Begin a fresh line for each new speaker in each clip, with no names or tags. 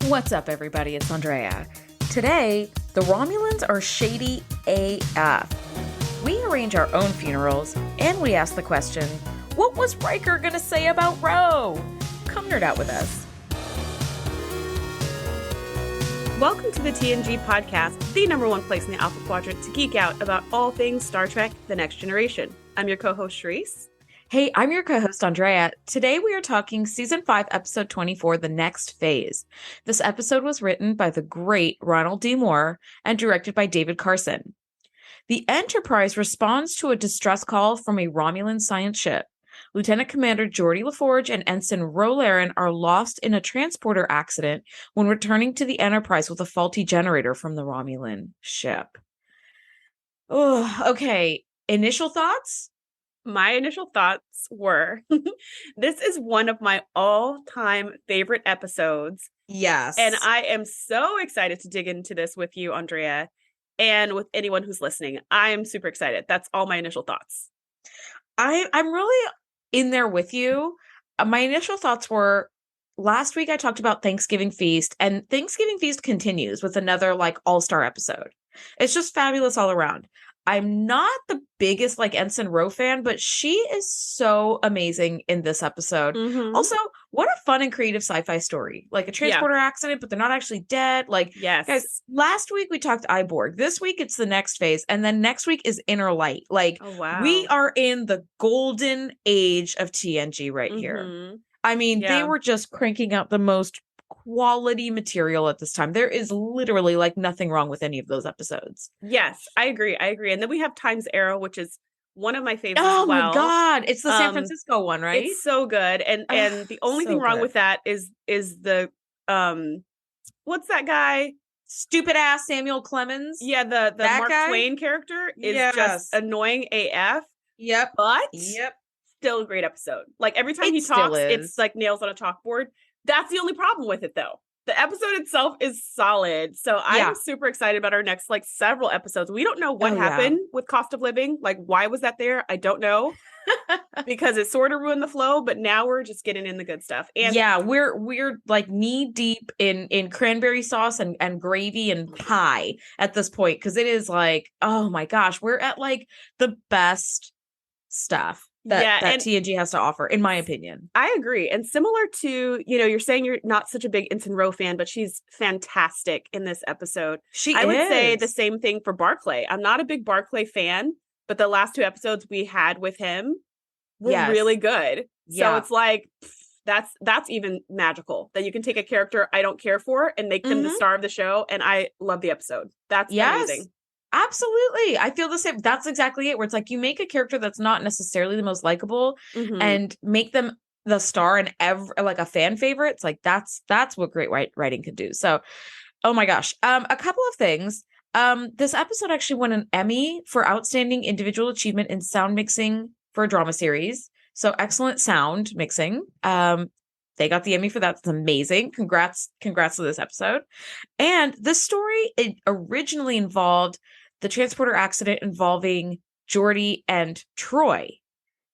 What's up, everybody? It's Andrea. Today, the Romulans are shady AF. We arrange our own funerals, and we ask the question, what was Riker gonna say about Ro? Come nerd out with us.
Welcome to the TNG Podcast, the number one place in the Alpha Quadrant to geek out about all things Star Trek: The Next Generation. I'm your co-host, Shereese.
Hey, I'm your co-host, Andrea. Today we are talking Season 5, Episode 24, The Next Phase. This episode was written by the great Ronald D. Moore and directed by David Carson. The Enterprise responds to a distress call from a Romulan science ship. Lieutenant Commander Geordi LaForge and Ensign Ro Laren are lost in a transporter accident when returning to the Enterprise with a faulty generator from the Romulan ship. Oh, okay. Initial thoughts?
My initial thoughts were, this is one of my all-time favorite episodes.
Yes.
And I am so excited to dig into this with you, Andrea, and with anyone who's listening. I am super excited. That's all my initial thoughts.
I'm really in there with you. My initial thoughts were, last week I talked about Thanksgiving Feast, and Thanksgiving Feast continues with another all-star episode. It's just fabulous all around. I'm not the biggest Ensign Ro fan, but she is so amazing in this episode.
Mm-hmm.
Also, what a fun and creative sci-fi story. A transporter accident, but they're not actually dead.
Yes.
Guys, last week we talked Iborg. This week it's the next phase. And then next week is Inner Light.
Oh, wow.
We are in the golden age of TNG right here. I mean, they were just cranking out the most quality material at this time. There is literally nothing wrong with any of those episodes.
Yes, I agree. And then we have Time's Arrow, which is one of my favorites
as
well.
Oh my God. It's the San Francisco one, right?
It's so good. And the only thing wrong with that is the what's that guy?
Stupid ass Samuel Clemens.
Yeah, the Mark
guy?
Twain character is just annoying AF.
Yep.
But still a great episode. Every time he talks, it's nails on a chalkboard. That's the only problem with it, though. The episode itself is solid. So I'm super excited about our next several episodes. We don't know what happened with cost of living. Why was that there? I don't know. Because it sort of ruined the flow, but now we're just getting in the good stuff. And
we're knee deep in cranberry sauce and gravy and pie at this point, because it is oh my gosh, we're at the best stuff that TNG has to offer, in my opinion.
I agree. And similar to, you're saying you're not such a big Ensign Ro fan, but she's fantastic in this episode. I would say the same thing for Barclay. I'm not a big Barclay fan, but the last two episodes we had with him were really good. So it's that's even magical that you can take a character I don't care for and make them the star of the show. And I love the episode. That's amazing.
Absolutely. I feel the same. That's exactly it. Where it's you make a character that's not necessarily the most likable and make them the star and a fan favorite. It's that's what great writing can do. So, oh my gosh. A couple of things. This episode actually won an Emmy for outstanding individual achievement in sound mixing for a drama series. So excellent sound mixing. They got the Emmy for that. That's amazing. Congrats to this episode. And this story, it originally involved the transporter accident involving Geordi and Troy.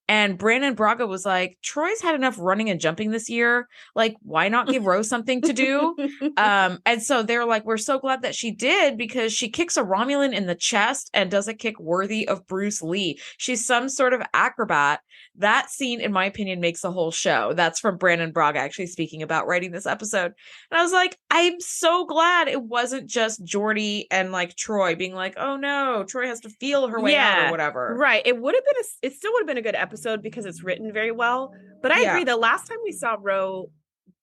And Brandon Braga was like, Troy's had enough running and jumping this year. Why not give Rose something to do? And so they're we're so glad that she did, because she kicks a Romulan in the chest and does a kick worthy of Bruce Lee. She's some sort of acrobat. That scene, in my opinion, makes the whole show. That's from Brandon Braga actually speaking about writing this episode. And I was like, I'm so glad it wasn't just Geordi and Troy being oh no, Troy has to feel her way out or whatever.
Right. It still would have been a good episode because it's written very well. But I agree. The last time we saw Ro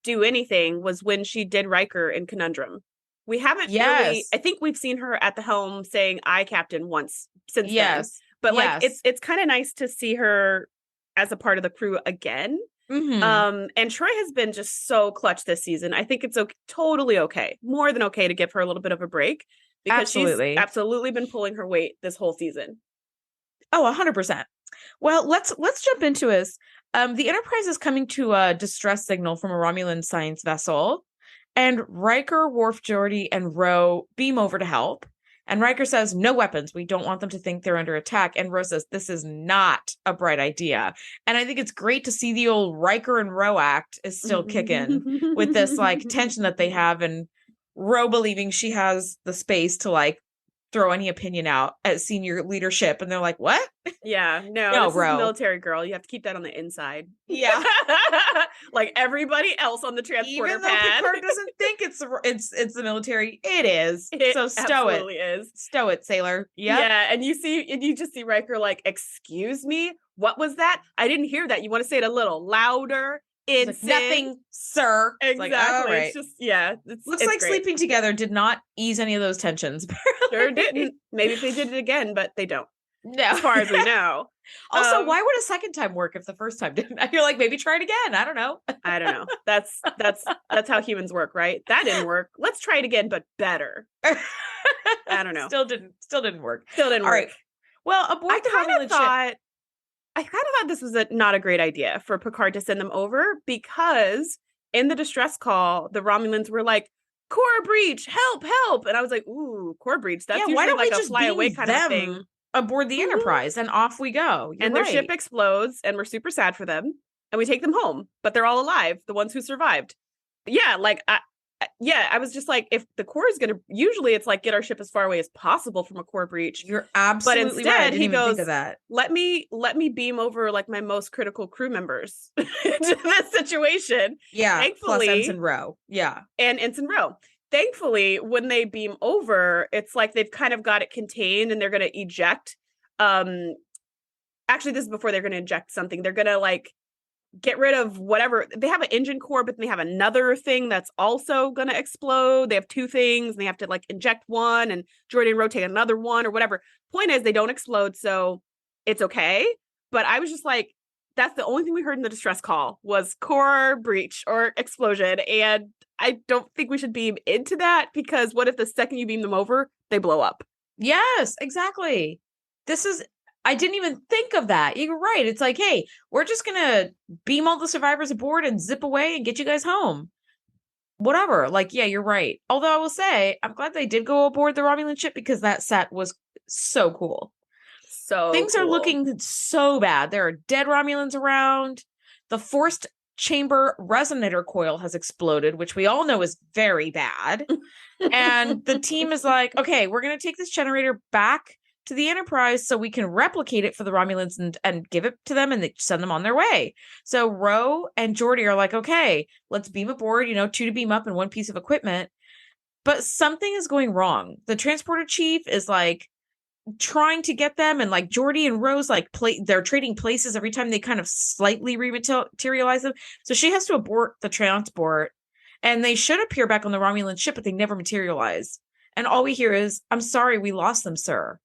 do anything was when she did Riker in Conundrum. We haven't really, I think we've seen her at the helm saying "I Captain" once since then. But it's kind of nice to see her as a part of the crew again. And Troy has been just so clutch this season. I think it's totally okay, more than okay, to give her a little bit of a break, because she's absolutely been pulling her weight this whole season.
Oh, 100%. Well, let's jump into this. The Enterprise is coming to a distress signal from a Romulan science vessel, and Riker, Worf, Geordi, and Ro beam over to help. And Riker says, no weapons. We don't want them to think they're under attack. And Rose says, this is not a bright idea. And I think it's great to see the old Riker and Ro act is still kicking with this like tension that they have, and Ro believing she has the space to like throw any opinion out at senior leadership. And they're like, what?
Yeah, no, this is a military girl. You have to keep that on the inside.
Yeah.
Like everybody else on the transporter
even though
pad.
Picard doesn't think it's the military, it is.
It
so stow it.
Absolutely is.
Stow it, sailor. Yep.
Yeah, and you just see Riker like, excuse me, what was that? I didn't hear that. You want to say it a little louder?
Like, nothing, sir.
Exactly.
It's like, all right.
It's just, yeah.
Looks like great. Sleeping together did not ease any of those tensions.
Sure didn't. Maybe if they did it again, but they don't.
No.
As far as we know.
Also, why would a second time work if the first time didn't? You're like, maybe try it again. I don't know.
I don't know. That's how humans work, right? That didn't work. Let's try it again, but better. I don't know.
Still didn't work.
Still didn't work.
Right. Well, aboard the Romulan ship.
I kind of thought this was not a great idea for Picard to send them over, because in the distress call, the Romulans were like, core breach, help, help. And I was like, ooh, core breach. That's usually like a fly away kind of thing.
Aboard the Enterprise, and off we go.
And their ship explodes, and we're super sad for them. And we take them home, but they're all alive, the ones who survived. Yeah, like, I was just like, if the core is going to, usually it's like, get our ship as far away as possible from a core breach.
You're absolutely right. But
instead, he goes, think of that. Let me beam over like my most critical crew members into this situation.
Yeah. Thankfully, plus Ensign Ro. Yeah.
And Ensign Ro. Thankfully, when they beam over, it's like they've kind of got it contained, and they're going to eject. Actually, this is before they're going to eject something. They're going to like get rid of whatever. They have an engine core, but then they have another thing that's also going to explode. They have two things, and they have to like inject one and Geordi and rotate another one or whatever. Point is, they don't explode, so it's okay. But I was just like, that's the only thing we heard in the distress call was core breach or explosion. And I don't think we should beam into that, because what if the second you beam them over, they blow up?
Yes, exactly. I didn't even think of that. You're right. It's like, hey, we're just going to beam all the survivors aboard and zip away and get you guys home. Whatever. Like, yeah, you're right. Although I will say, I'm glad they did go aboard the Romulan ship, because that set was so cool.
So
things are looking so bad. There are dead Romulans around. The forced chamber resonator coil has exploded, which we all know is very bad. And the team is like, okay, we're going to take this generator back to the Enterprise so we can replicate it for the Romulans and give it to them, and they send them on their way. So Ro and Geordi are like, okay, let's beam aboard, 2 to beam up and 1 piece of equipment. But something is going wrong. The transporter chief is like trying to get them, and like Geordi and Rose like they're trading places every time they kind of slightly rematerialize them. So she has to abort the transport, and they should appear back on the Romulan ship, but they never materialize. And all we hear is, "I'm sorry, we lost them, sir."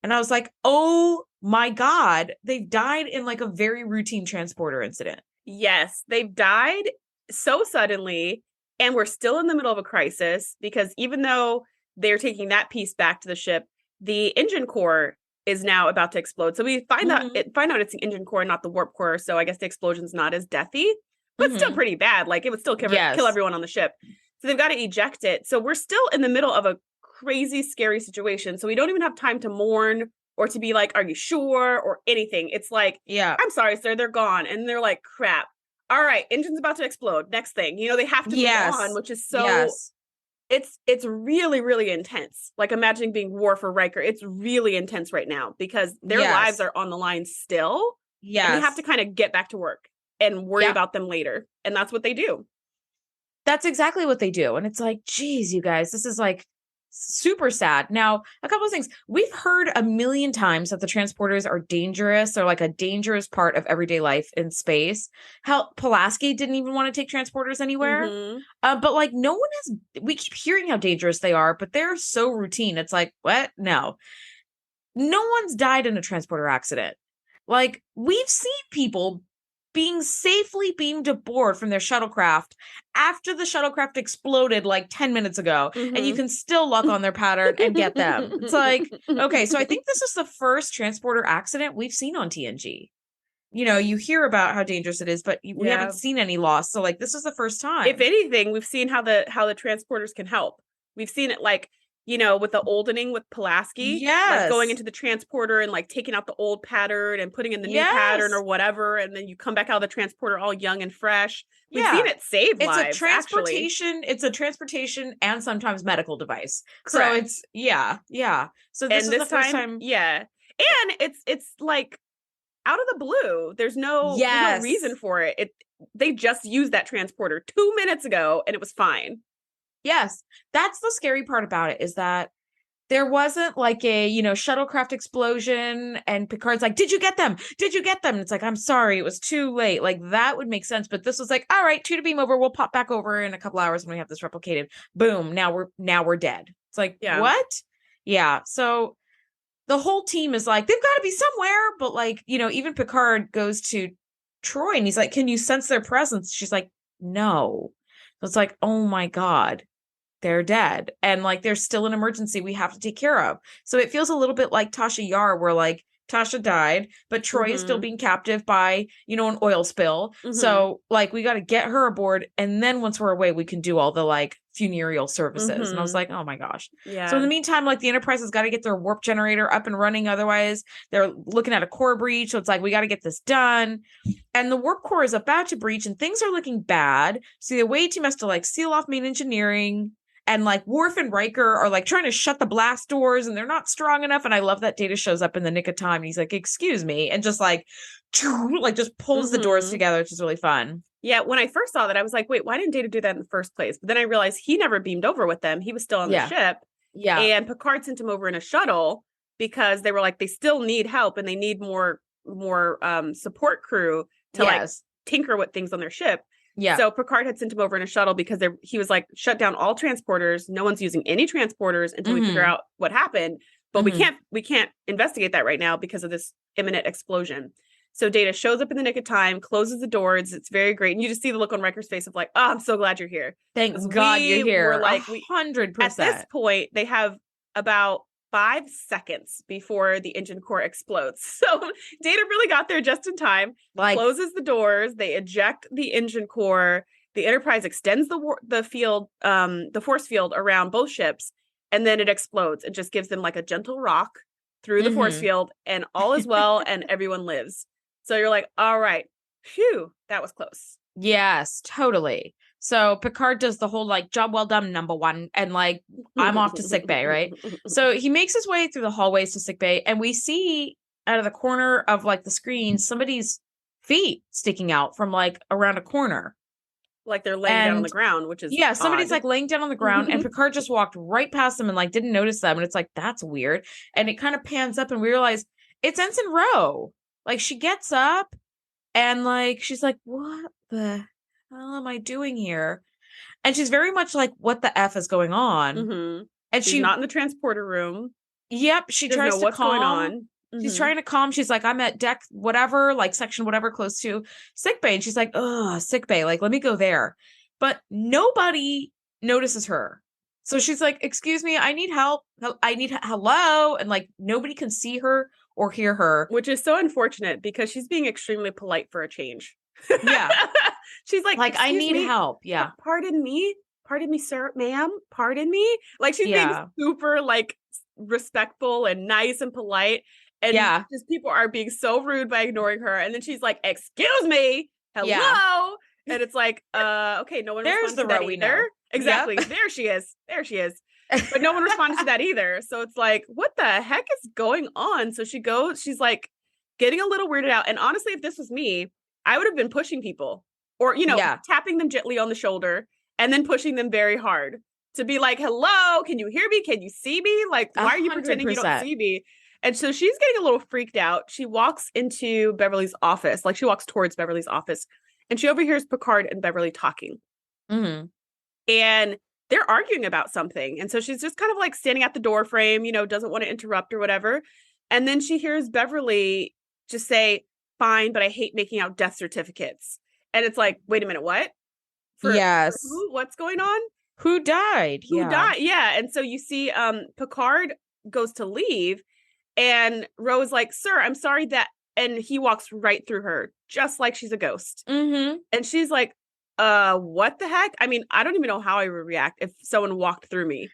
And I was like, oh my God, they've died in like a very routine transporter incident.
Yes, they've died so suddenly, and we're still in the middle of a crisis, because even though they're taking that piece back to the ship, the engine core is now about to explode. So we find out it's the engine core, not the warp core. So I guess the explosion's not as deathy, but still pretty bad. Like, it would still kill everyone on the ship. So they've got to eject it. So we're still in the middle of a crazy, scary situation. So we don't even have time to mourn or to be like, are you sure? Or anything. It's like, yeah, I'm sorry, sir, they're gone. And they're like, crap. All right, engine's about to explode. Next thing. They have to move on, which is so... It's really, really intense. Like, imagining being war for Riker. It's really intense right now, because their lives are on the line still. Yeah. And they have to kind of get back to work and worry about them later. And that's what they do.
That's exactly what they do. And it's like, geez, you guys, this is like super sad. Now, a couple of things. We've heard a million times that the transporters are dangerous, or like a dangerous part of everyday life in space. Hell, Pulaski didn't even want to take transporters anywhere. But like, no one has, we keep hearing how dangerous they are, but they're so routine. It's like, what? No one's died in a transporter accident. Like, we've seen people being safely beamed aboard from their shuttlecraft after the shuttlecraft exploded like 10 minutes ago, and you can still lock on their pattern and get them. It's like, okay, so I think this is the first transporter accident we've seen on TNG. You hear about how dangerous it is, but we haven't seen any loss. So like, this is the first time.
If anything, we've seen how the transporters can help. We've seen it, like, with the oldening with Pulaski.
Yes.
Like going into the transporter and like taking out the old pattern and putting in the new pattern or whatever. And then you come back out of the transporter all young and fresh. We've seen it save lives.
It's a transportation. Actually. It's a transportation and sometimes medical device.
Correct.
So it's, yeah. So this is the first time.
Yeah. And it's like out of the blue. There's no reason for it. They just used that transporter 2 minutes ago and it was fine.
Yes, that's the scary part about it, is that there wasn't like a, shuttlecraft explosion and Picard's like, did you get them? Did you get them? And it's like, I'm sorry, it was too late. Like that would make sense. But this was like, all right, 2 to beam over. We'll pop back over in a couple hours when we have this replicated. Boom. Now we're dead. It's like, what? Yeah. So the whole team is like, they've got to be somewhere. But like, even Picard goes to Troy and he's like, can you sense their presence? She's like, no. So it's like, oh my God. They're dead. And like, there's still an emergency we have to take care of. So it feels a little bit like Tasha Yar, where like Tasha died, but Troy is still being captive by, an oil spill. So like, we got to get her aboard. And then once we're away, we can do all the like funereal services. And I was like, oh my gosh. Yeah. So in the meantime, like the Enterprise has got to get their warp generator up and running. Otherwise they're looking at a core breach. So it's like, we got to get this done. And the warp core is about to breach and things are looking bad. So the away team has to like seal off main engineering. And like Worf and Riker are like trying to shut the blast doors and they're not strong enough. And I love that Data shows up in the nick of time. And he's like, excuse me. And just like just pulls the doors together, which is really fun.
Yeah. When I first saw that, I was like, wait, why didn't Data do that in the first place? But then I realized he never beamed over with them. He was still on the ship. Yeah. And Picard sent him over in a shuttle because they were like, they still need help and they need more support crew to like tinker with things on their ship. Yeah. So Picard had sent him over in a shuttle because he was like, shut down all transporters. No one's using any transporters until we figure out what happened. But we can't investigate that right now because of this imminent explosion. So Data shows up in the nick of time, closes the doors. It's very great. And you just see the look on Riker's face of like, oh, I'm so glad you're here.
Thank God you're here.
We're like
100%.
At this point, they have about 5 seconds before the engine core explodes. So Data really got there just in time. Like, closes the doors. They eject the engine core. The Enterprise extends the field, the force field around both ships, and then it explodes. It just gives them like a gentle rock through the force field, and all is well, and everyone lives. So you're like, all right, phew, that was close.
Yes, totally. So Picard does the whole like job well done #1 and like I'm off to sickbay, right? So he makes his way through the hallways to sickbay and we see out of the corner of like the screen somebody's feet sticking out from like around a corner.
Like they're laying down on the ground, which is odd.
Somebody's like laying down on the ground and Picard just walked right past them and like didn't notice them and it's like that's weird. And it kind of pans up and we realize it's Ensign Ro. Like she gets up and like she's like, what the hell am I doing here? And she's very much like, what the F is going on? And she's
not in the transporter room.
Yep. She tries to calm. Going on. She's trying to calm. She's like, I'm at deck, whatever, like section, whatever, close to sickbay. And she's like, oh, sickbay. Like, let me go there. But nobody notices her. So she's like, excuse me, I need help. I need hello. And like, nobody can see her or hear her.
Which is so unfortunate because she's being extremely polite for a change.
Yeah.
She's like
I need help. Yeah.
Pardon me, sir, ma'am. Pardon me. Like she's being super like respectful and nice and polite. And just people are being so rude by ignoring her. And then she's like, excuse me. Hello. Yeah. And it's like, okay, no one
responds to that either.
Exactly. Yep. There she is. But no one responded to that either. So it's like, what the heck is going on? So she's like getting a little weirded out. And honestly, if this was me, I would have been pushing people or, tapping them gently on the shoulder and then pushing them very hard to be like, hello, can you hear me? Can you see me? Like, why are you pretending you don't see me? And so she's getting a little freaked out. She walks into Beverly's office, like she walks towards Beverly's office and she overhears Picard and Beverly talking. And they're arguing about something. And so she's just kind of like standing at the door frame, doesn't want to interrupt or whatever. And then she hears Beverly just say, fine, but I hate making out death certificates. And it's like, wait a minute, what? For who? What's going on?
Who died?
Who died? Yeah. And so you see Picard goes to leave and Rose like, sir, I'm sorry that. And he walks right through her, just like she's a ghost. And she's like, what the heck? I mean, I don't even know how I would react if someone walked through me.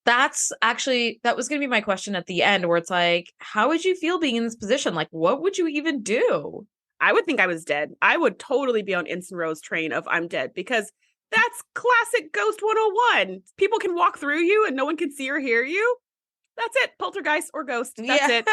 That's actually, that was going to be my question at the end, where it's like, how would you feel being in this position? Like, what would you even do?
I would think I was dead. I would totally be on Ensign Rowe's train of I'm dead, because that's classic Ghost 101. People can walk through you and no one can see or hear you. That's it. Poltergeist or ghost. That's it.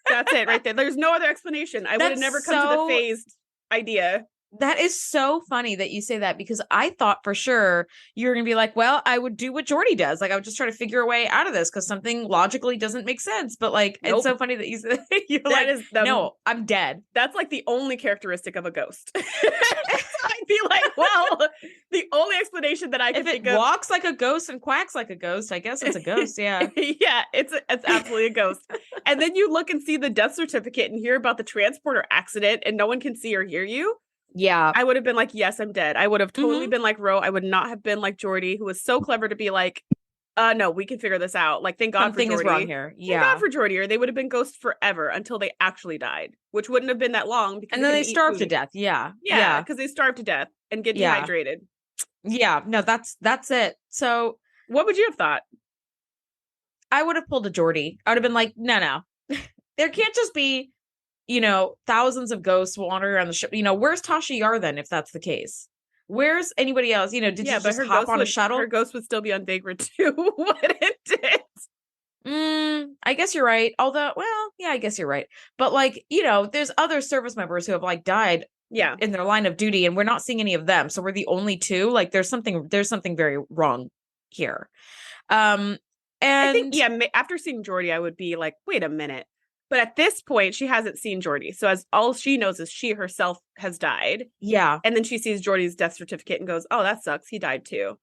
That's it right there. There's no other explanation. I would have never come to the phased idea.
That is so funny that you say that, because I thought for sure you were going to be like, well, I would do what Geordi does. Like, I would just try to figure a way out of this because something logically doesn't make sense. But like, It's so funny that you said you're that like, no, I'm dead.
That's like the only characteristic of a ghost. I'd be like, well, the only explanation that I can think of. If
it walks like a ghost and quacks like a ghost, I guess it's a ghost. Yeah.
Yeah, it's absolutely a ghost. And then you look and see the death certificate and hear about the transporter accident and no one can see or hear you.
Yeah.
I would have been like, yes, I'm dead. I would have totally been like Ro. I would not have been like Geordi, who was so clever to be like, no, we can figure this out. Like, thank God
something
for Geordi.
Is wrong here. Yeah.
Thank God for Geordi, or they would have been ghosts forever until they actually died, which wouldn't have been that long. Because
and then they starved to death. Yeah.
Yeah. Because they starved to death and get dehydrated.
Yeah. No, that's it. So
what would you have thought?
I would have pulled a Geordi. I would have been like, no. There can't just be, thousands of ghosts wandering around the ship. Where's Tasha Yar then, if that's the case? Where's anybody else? Did you just hop on a shuttle?
Her ghost would still be on Vagra too. Wouldn't it?
I guess you're right. Although, well, yeah, I guess you're right. But like, there's other service members who have like died in their line of duty, and we're not seeing any of them. So we're the only two. Like, there's something very wrong here. And
I think, after seeing Geordi, I would be like, wait a minute. But at this point, she hasn't seen Geordi. So as all she knows is she herself has died.
Yeah.
And then she sees Geordi's death certificate and goes, oh, that sucks. He died too.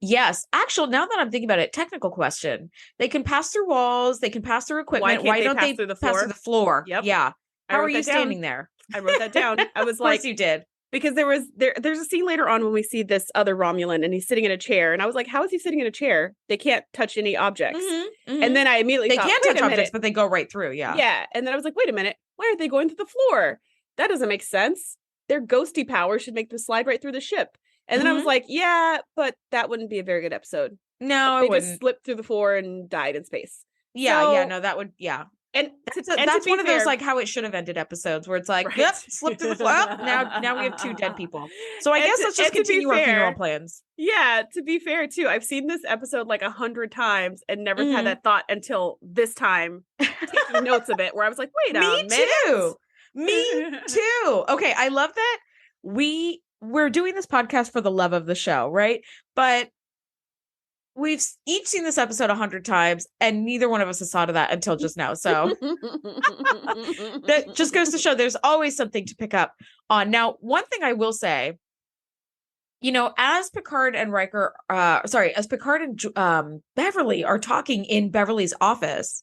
Yes. Actually, now that I'm thinking about it, technical question. They can pass through walls. They can pass through equipment. Why don't they pass through the floor?
Yep.
Yeah. How are you standing there?
I wrote that down. I was like,
of course you did.
Because there's a scene later on when we see this other Romulan and he's sitting in a chair. And I was like, how is he sitting in a chair? They can't touch any objects. And then I immediately thought,
can't touch objects, but they go right through. Yeah.
Yeah. And then I was like, wait a minute. Why are they going through the floor? That doesn't make sense. Their ghosty power should make them slide right through the ship. And then I was like, yeah, but that wouldn't be a very good episode.
No,
it wouldn't. Just slipped through the floor and died in space.
Yeah. No, that would, yeah.
And
that's one of those like how it should have ended episodes where it's like, yep, slip through the floor. Now we have 2 dead people. So I guess let's just continue our funeral plans.
Yeah, to be fair too, I've seen this episode like 100 times and never had that thought until this time, taking notes of it, where I was like, wait a minute.
Me too. Okay, I love that we're doing this podcast for the love of the show, right? But we've each seen this episode 100 times, and neither one of us has thought of that until just now. So that just goes to show there's always something to pick up on. Now, one thing I will say, as Picard and Riker, as Picard and Beverly are talking in Beverly's office,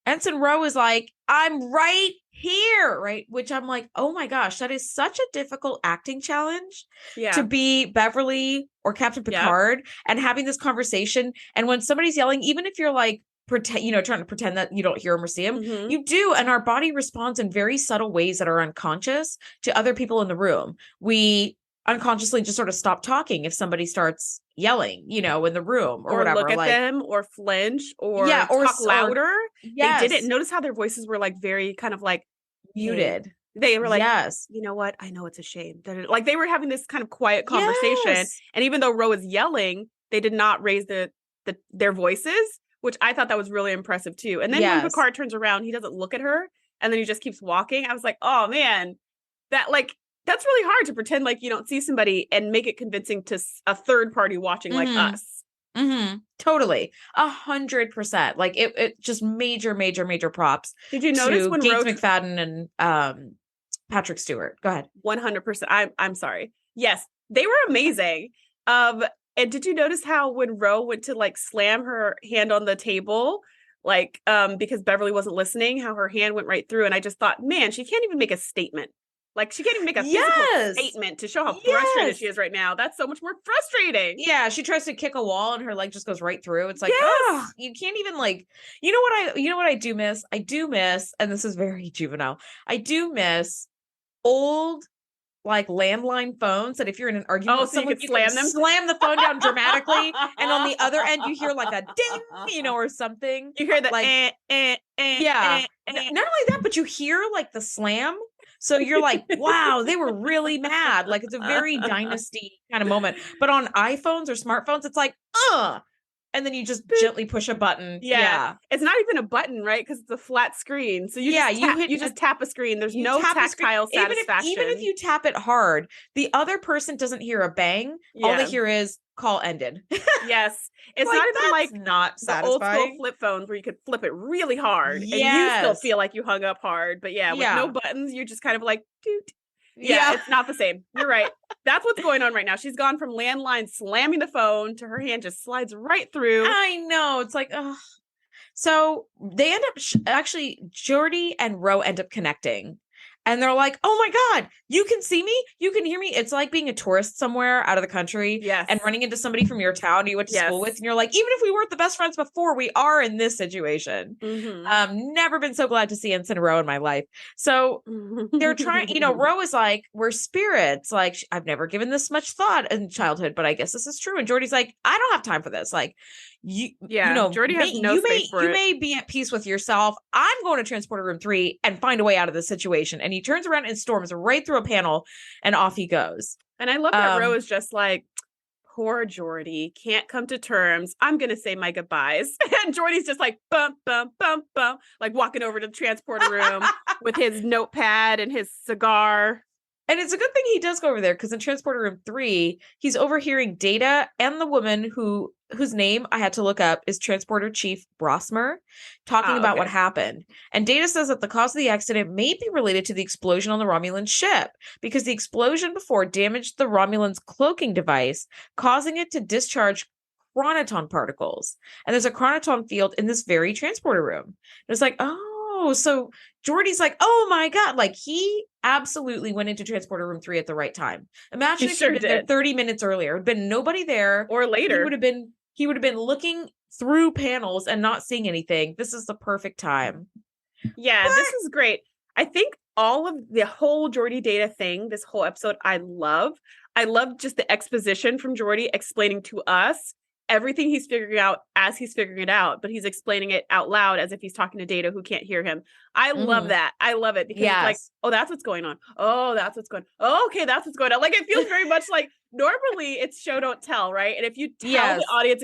Ensign Ro is like, I'm right here, right? Which I'm like, oh my gosh, that is such a difficult acting challenge to be Beverly or Captain Picard and having this conversation. And when somebody's yelling, even if you're like, trying to pretend that you don't hear him or see him, you do. And our body responds in very subtle ways that are unconscious to other people in the room. We unconsciously just sort of stop talking if somebody starts yelling, in the room or whatever.
Look at them or flinch or talk louder.
Yes.
They didn't notice how their voices were like very kind of like
muted.
They were like, you know what? I know it's a shame. Like they were having this kind of quiet conversation. And even though Ro is yelling, they did not raise their voices, which I thought that was really impressive too. And then when Picard turns around, he doesn't look at her and then he just keeps walking. I was like, oh man, that's really hard to pretend like you don't see somebody and make it convincing to a third party watching like us.
Totally. 100%. Like it just major props.
Did you notice when
Gates McFadden and Patrick Stewart? Go ahead.
100%. I'm sorry. Yes, they were amazing. And did you notice how when Ro went to like slam her hand on the table, like because Beverly wasn't listening, how her hand went right through? And I just thought, man, she can't even make a statement. Like, she can't even make a physical statement to show how frustrated she is right now. That's so much more frustrating.
Yeah, she tries to kick a wall and her leg just goes right through. It's like, oh, you can't even like, you know what I do miss? I do miss, and this is very juvenile, I do miss old like landline phones that if you're in an argument with
so
someone,
you can
slam the phone down dramatically, and on the other end you hear like a ding, or something.
You hear the
like yeah. Not only that, but you hear like the slam. So you're like, wow, they were really mad. Like it's a very dynasty kind of moment. But on iPhones or smartphones, it's like, and then you just gently push a button. Yeah.
It's not even a button, right? Because it's a flat screen. So you just tap a screen. There's no tactile satisfaction.
Even if you tap it hard, the other person doesn't hear a bang. All they hear is call ended.
Yes. It's not even like
not satisfying.
The old school flip phones where you could flip it really hard and you still feel like you hung up hard. But with no buttons, you're just kind of like, doot. Yeah, it's not the same. You're right. That's what's going on right now. She's gone from landline slamming the phone to her hand just slides right through.
I know. It's like, ugh. So they end up actually, Geordi and Ro end up connecting. And they're like, oh my God, you can see me? You can hear me? It's like being a tourist somewhere out of the country and running into somebody from your town you went to school with. And you're like, even if we weren't the best friends before, we are in this situation. Never been so glad to see Ensign Ro in my life. So they're trying, Ro is like, we're spirits. Like, I've never given this much thought in childhood, but I guess this is true. And Geordi's like, I don't have time for this. Like,
Geordi has no space for it.
You may be at peace with yourself. I'm going to Transporter Room 3 and find a way out of this situation. And he turns around and storms right through a panel and off he goes.
And I love that Ro is just like, poor Geordi, can't come to terms. I'm going to say my goodbyes. And Geordi's just like, bump, bump, bump, bump, like walking over to the transporter room with his notepad and his cigar.
And it's a good thing he does go over there, because in Transporter Room 3, he's overhearing Data and the woman whose name I had to look up is Transporter Chief Brosmer, talking about what happened. And Data says that the cause of the accident may be related to the explosion on the Romulan ship, because the explosion before damaged the Romulan's cloaking device, causing it to discharge chronoton particles. And there's a chronoton field in this very transporter room. And it's like, so Geordi's like, oh my God, like he absolutely went into Transporter Room 3 at the right time. Imagine if he had been there 30 minutes earlier, had been nobody there,
or later.
He would have been looking through panels and not seeing anything. This is the perfect time.
Yeah, this is great. I think all of the whole Geordi Data thing, this whole episode, I love. I love just the exposition from Geordi explaining to us everything he's figuring out as he's figuring it out, but he's explaining it out loud as if he's talking to Data who can't hear him. I love that. I love it because it's like, oh, that's what's going on. Oh, that's what's going on. Oh, okay, that's what's going on. Like, it feels very much like normally it's show, don't tell, right? And if you tell the audience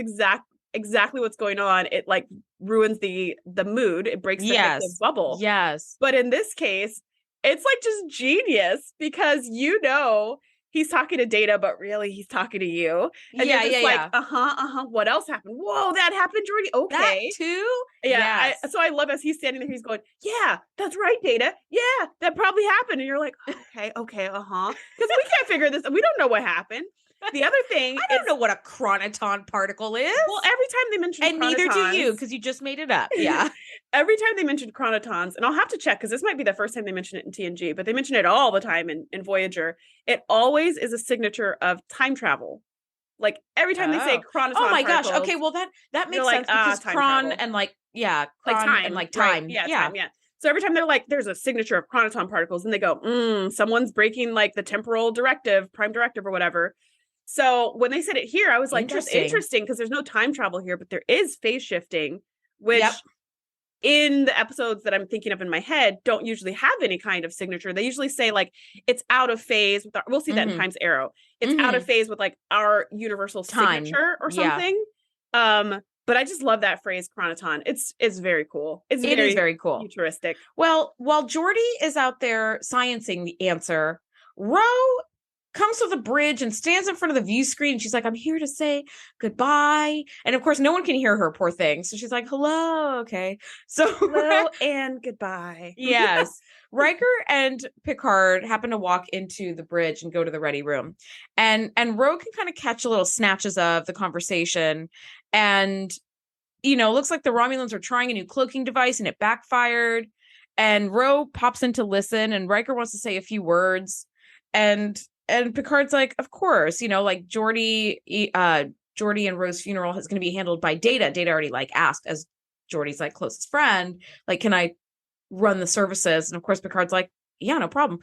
exactly what's going on, it like ruins the mood. It breaks the bubble.
Yes.
But in this case, it's like just genius because he's talking to Data, but really he's talking to you. And you're just like, what else happened? Whoa, that happened, Geordi. Okay.
That too?
Yeah. So I love as he's standing there, he's going, yeah, that's right, Data. Yeah, that probably happened. And you're like, okay, Because we can't figure this. We don't know what happened. The other thing,
I don't know what a chronoton particle is.
Well, every time they mention
and neither do you, because you just made it up. Yeah.
Every time they mention chronotons, and I'll have to check because this might be the first time they mention it in TNG, but they mention it all the time in Voyager. It always is a signature of time travel. Like every time they say chronoton.
Oh my gosh. Okay, well that makes sense because chron and like time and like time.
Right? Yeah, time. Yeah. So every time they're like, there's a signature of chronoton particles, and they go, someone's breaking like the temporal directive, prime directive, or whatever. So when they said it here, I was like, that's interesting because there's no time travel here, but there is phase shifting, which in the episodes that I'm thinking of in my head don't usually have any kind of signature. They usually say like it's out of phase with we'll see that in Time's Arrow. It's out of phase with like our universal signature or something. But I just love that phrase chronoton. It's very cool. It is very cool. Futuristic.
Well, while Geordi is out there sciencing the answer, Ro comes to the bridge and stands in front of the view screen. She's like, I'm here to say goodbye. And of course, no one can hear her, poor thing. So she's like, hello. Okay. So
hello and goodbye.
Yes. Riker and Picard happen to walk into the bridge and go to the ready room. And Ro can kind of catch a little snatches of the conversation. And, looks like the Romulans are trying a new cloaking device and it backfired. And Ro pops in to listen and Riker wants to say a few words. And Picard's like, of course, like Geordi and Rose's funeral is going to be handled by Data. Data already like asked as Geordi's like closest friend, like, can I run the services? And of course, Picard's like, yeah, no problem.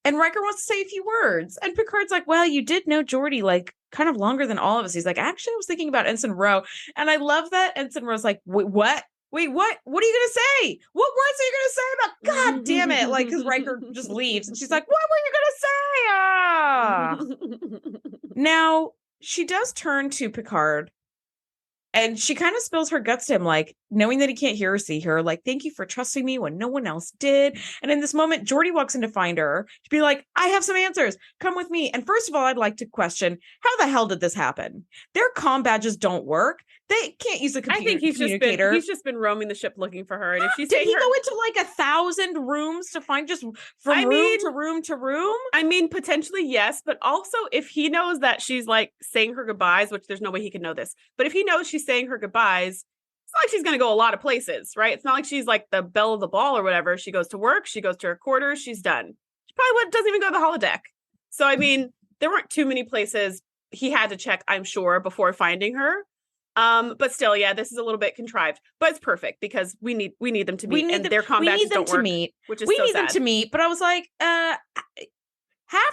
And Riker wants to say a few words. And Picard's like, well, you did know Geordi like kind of longer than all of us. He's like, actually, I was thinking about Ensign Ro. And I love that Ensign Ro's like, wait, what? Wait, what? What are you going to say? What words are you going to say about? God damn it. Like, because Riker just leaves. And she's like, what were you going to say? Now, she does turn to Picard. And she kind of spills her guts to him, like, knowing that he can't hear or see her, like, thank you for trusting me when no one else did. And in this moment, Geordi walks in to find her to be like, I have some answers. Come with me. And first of all, I'd like to question, how the hell did this happen? Their comm badges don't work. They can't use a computer.
I think he's just been roaming the ship looking for her. And if she's
did he go into like 1,000 rooms to find just from room to room to room?
I mean, potentially yes, but also if he knows that she's like saying her goodbyes, which there's no way he could know this, but if he knows she's saying her goodbyes, it's not like she's going to go a lot of places, right? It's not like she's like the belle of the ball or whatever. She goes to work, she goes to her quarters, she's done. She probably doesn't even go to the holodeck. So I mean, there weren't too many places he had to check, I'm sure, before finding her. But still, yeah, this is a little bit contrived, but it's perfect because we need them to meet, and their combat don't work, which is
we
so
need
sad.
them to meet. But I was like, half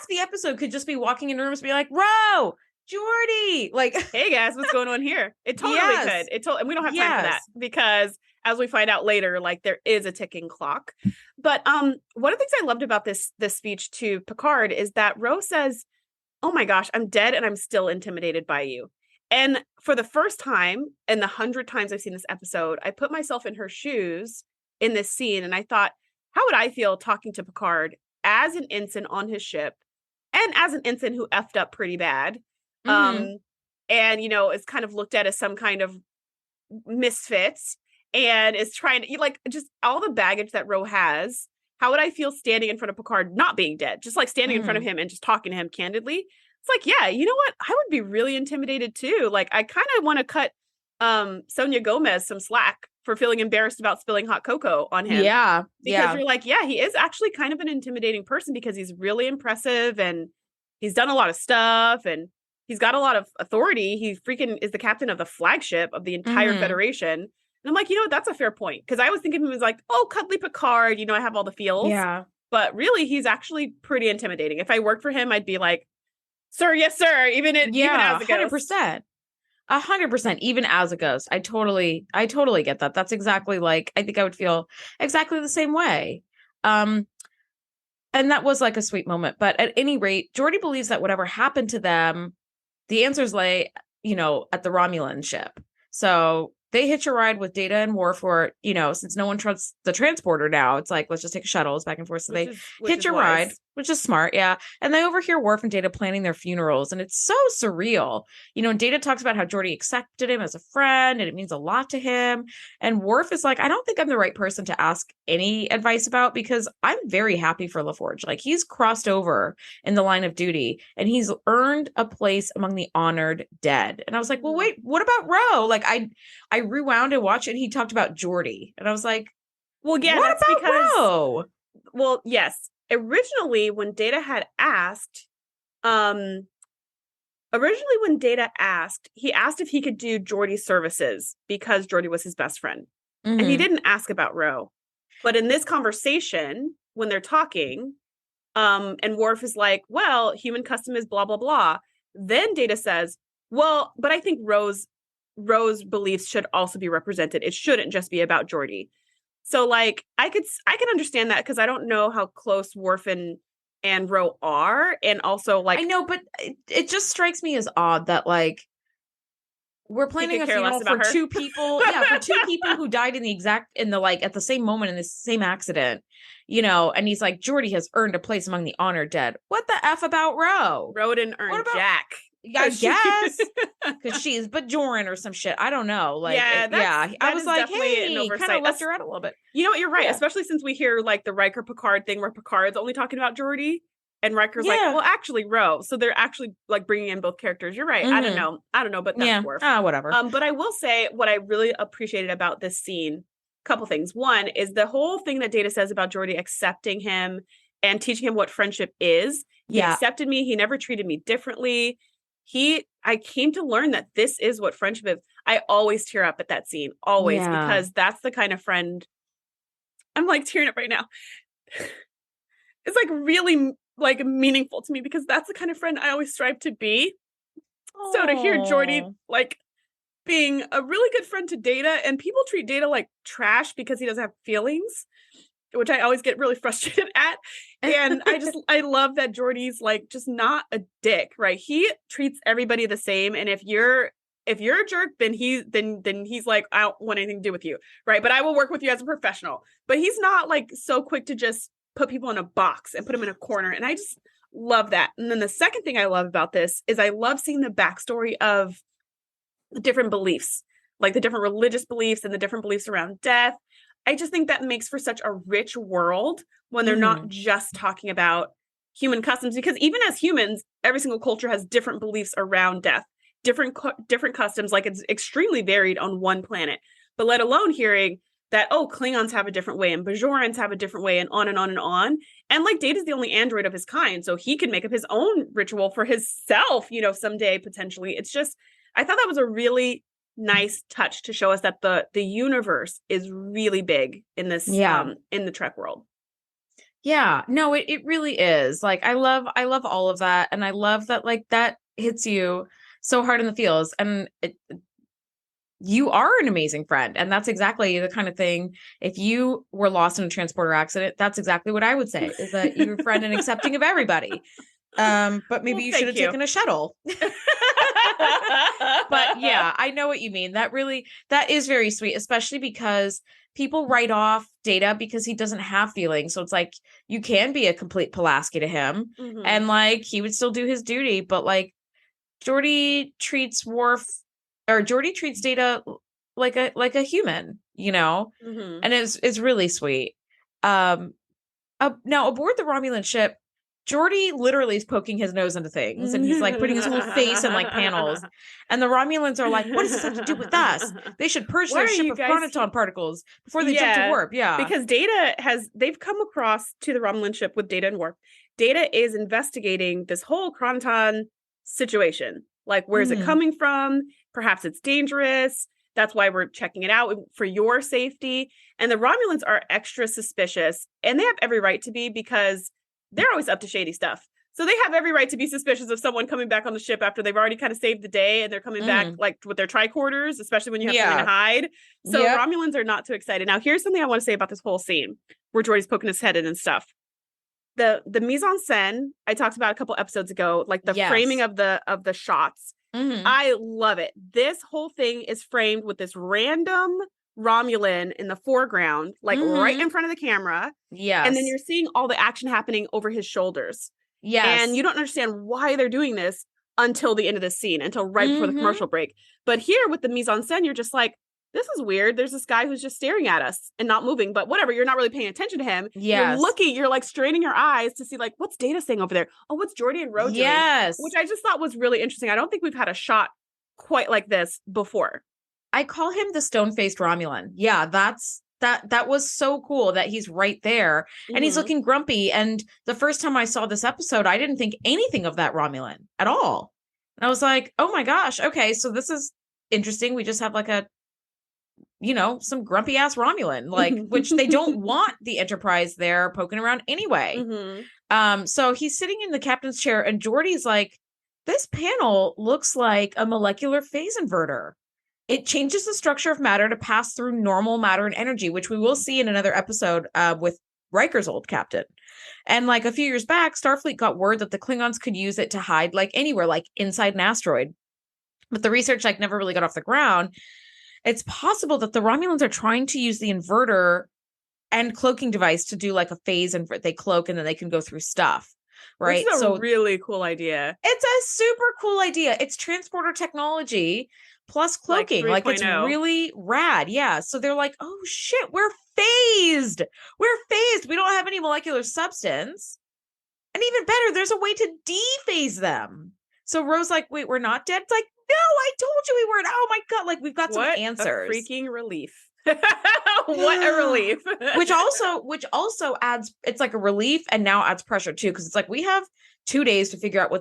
the episode could just be walking in rooms, and be like, "Ro, Geordi, like,
hey guys, what's going on here?" It totally could. And we don't have time for that because, as we find out later, like there is a ticking clock. But one of the things I loved about this speech to Picard is that Ro says, "Oh my gosh, I'm dead, and I'm still intimidated by you." And for the first time in the 100 times I've seen this episode, I put myself in her shoes in this scene. And I thought, how would I feel talking to Picard as an ensign on his ship and as an ensign who effed up pretty bad? And, you know, is kind of looked at as some kind of misfit and is trying to, like, just all the baggage that Ro has. How would I feel standing in front of Picard not being dead? Just like standing in front of him and just talking to him candidly. It's like, yeah, you know what? I would be really intimidated too. Like, I kind of want to cut Sonia Gomez some slack for feeling embarrassed about spilling hot cocoa on him.
Yeah.
Because you're like, yeah, he is actually kind of an intimidating person because he's really impressive and he's done a lot of stuff and he's got a lot of authority. He freaking is the captain of the flagship of the entire Federation. And I'm like, you know what? That's a fair point. Because I was thinking of him as like, oh, cuddly Picard, you know, I have all the feels.
Yeah.
But really, he's actually pretty intimidating. If I worked for him, I'd be like, sir, yes, sir. Even as a ghost.
100%. Even as a ghost. I totally get that. That's exactly like, I think I would feel exactly the same way. And that was like a sweet moment. But at any rate, Geordi believes that whatever happened to them, the answers lay, you know, at the Romulan ship. So they hitch a ride with Data and Worf, or, you know, since no one trusts the transporter now, it's like, let's just take shuttles back and forth. So they hitch a ride, which is smart. Yeah. And they overhear Worf and Data planning their funerals. And it's so surreal. You know, and Data talks about how Geordi accepted him as a friend and it means a lot to him. And Worf is like, I don't think I'm the right person to ask any advice about because I'm very happy for LaForge. Like, he's crossed over in the line of duty and he's earned a place among the honored dead. And I was like, well, wait, what about Ro? Like, I rewound and watched it and he talked about Geordi. And I was like,
well, yeah,
what
that's
about Ro?
Well, yes. Originally, when Data asked, he asked if he could do Geordi's services because Geordi was his best friend. And he didn't ask about Ro. But in this conversation, when they're talking, and Worf is like, well, human custom is blah, blah, blah. Then Data says, well, but I think Ro's beliefs should also be represented. It shouldn't just be about Geordi. So, like, I can understand that because I don't know how close Worf and Ro are, and also like
I know, but it just strikes me as odd that like we're planning a funeral for two people, for two people who died at the same moment in the same accident, you know, and he's like, Geordi has earned a place among the honored dead. What the F about Ro?
Ro didn't earn Jack.
I guess because she's Bajoran or some shit. I don't know. Like, I was like, hey, kind of left her out a little bit.
You know what? You're right. Especially since we hear like the Riker Picard thing where Picard's only talking about Geordi and Riker's like, well, actually Ro. So they're actually like bringing in both characters. You're right. I don't know, but that's Worf.
Whatever.
But I will say what I really appreciated about this scene. Couple things. One is the whole thing that Data says about Geordi accepting him and teaching him what friendship is. He accepted me. He never treated me differently. I came to learn that this is what friendship is. I always tear up at that scene, always, because that's the kind of friend. I'm like tearing up right now. It's like really like meaningful to me because that's the kind of friend I always strive to be. Aww. So to hear Geordi like being a really good friend to Data, and people treat Data like trash because he doesn't have feelings, which I always get really frustrated at. And I love that Geordi's like just not a dick, right? He treats everybody the same. And if you're a jerk, then he's like, I don't want anything to do with you, right? But I will work with you as a professional. But he's not like so quick to just put people in a box and put them in a corner. And I just love that. And then the second thing I love about this is I love seeing the backstory of the different beliefs, like the different religious beliefs and the different beliefs around death. I just think that makes for such a rich world when they're not just talking about human customs, because even as humans, every single culture has different beliefs around death, different customs, like it's extremely varied on one planet, but let alone hearing that, oh, Klingons have a different way and Bajorans have a different way and on and on and on. And like Data's the only android of his kind, so he can make up his own ritual for himself, someday potentially. It's just, I thought that was a really nice touch to show us that the universe is really big in this, in the Trek world.
Yeah, no, it really is. Like, I love all of that. And I love that, like, that hits you so hard in the feels. And you are an amazing friend. And that's exactly the kind of thing, if you were lost in a transporter accident, that's exactly what I would say, is that you're a friend and accepting of everybody. But maybe you should have taken a shuttle. But yeah, I know what you mean. That is very sweet, especially because people write off Data because he doesn't have feelings. So it's like, you can be a complete Pulaski to him, and like, he would still do his duty. But like, Geordi treats Data like a human, and it's really sweet. Now aboard the Romulan ship, Geordi literally is poking his nose into things, and he's like putting his whole face in like panels. And the Romulans are like, what does this have to do with us? They should purge their ship of chronoton particles before they jump to warp. Yeah.
Because they've come across to the Romulan ship with Data and warp. Data is investigating this whole chronoton situation. Like, where's it coming from? Perhaps it's dangerous. That's why we're checking it out for your safety. And the Romulans are extra suspicious, and they have every right to be, because they're always up to shady stuff. So they have every right to be suspicious of someone coming back on the ship after they've already kind of saved the day, and they're coming back like with their tricorders, especially when you have something to hide. So Romulans are not too excited. Now, here's something I want to say about this whole scene where Geordi's poking his head in and stuff. The mise en scène I talked about a couple episodes ago, like the framing of the shots. I love it. This whole thing is framed with this random Romulan in the foreground, like right in front of the camera.
Yes.
And then you're seeing all the action happening over his shoulders.
Yes.
And you don't understand why they're doing this until the end of the scene, until right before the commercial break. But here with the mise en scène, you're just like, this is weird. There's this guy who's just staring at us and not moving, but whatever. You're not really paying attention to him.
Yes.
You're like straining your eyes to see like, what's Data saying over there? Oh, what's Geordi and Ro doing?
Yes.
Which I just thought was really interesting. I don't think we've had a shot quite like this before.
I call him the stone-faced Romulan. Yeah, that was so cool that he's right there and he's looking grumpy. And the first time I saw this episode, I didn't think anything of that Romulan at all. And I was like, oh my gosh, okay, so this is interesting. We just have like a, some grumpy ass Romulan, like, which they don't want the Enterprise there poking around anyway. So he's sitting in the captain's chair, and Geordi's like, this panel looks like a molecular phase inverter. It changes the structure of matter to pass through normal matter and energy, which we will see in another episode with Riker's old captain. And like a few years back, Starfleet got word that the Klingons could use it to hide like anywhere, like inside an asteroid. But the research like never really got off the ground. It's possible that the Romulans are trying to use the inverter and cloaking device to do like a phase invert. They cloak and then they can go through stuff. Right.
Which is a really cool idea.
It's a super cool idea. It's transporter technology plus cloaking. Like it's really rad. Yeah. So they're like, oh shit, we're phased. We don't have any molecular substance. And even better, there's a way to dephase them. So Ro's like, wait, we're not dead? It's like, no, I told you we weren't. Oh my God. Like, we've got some answers.
A freaking relief. What a relief.
which also adds, it's like a relief and now adds pressure too. Cause it's like, we have 2 days to figure out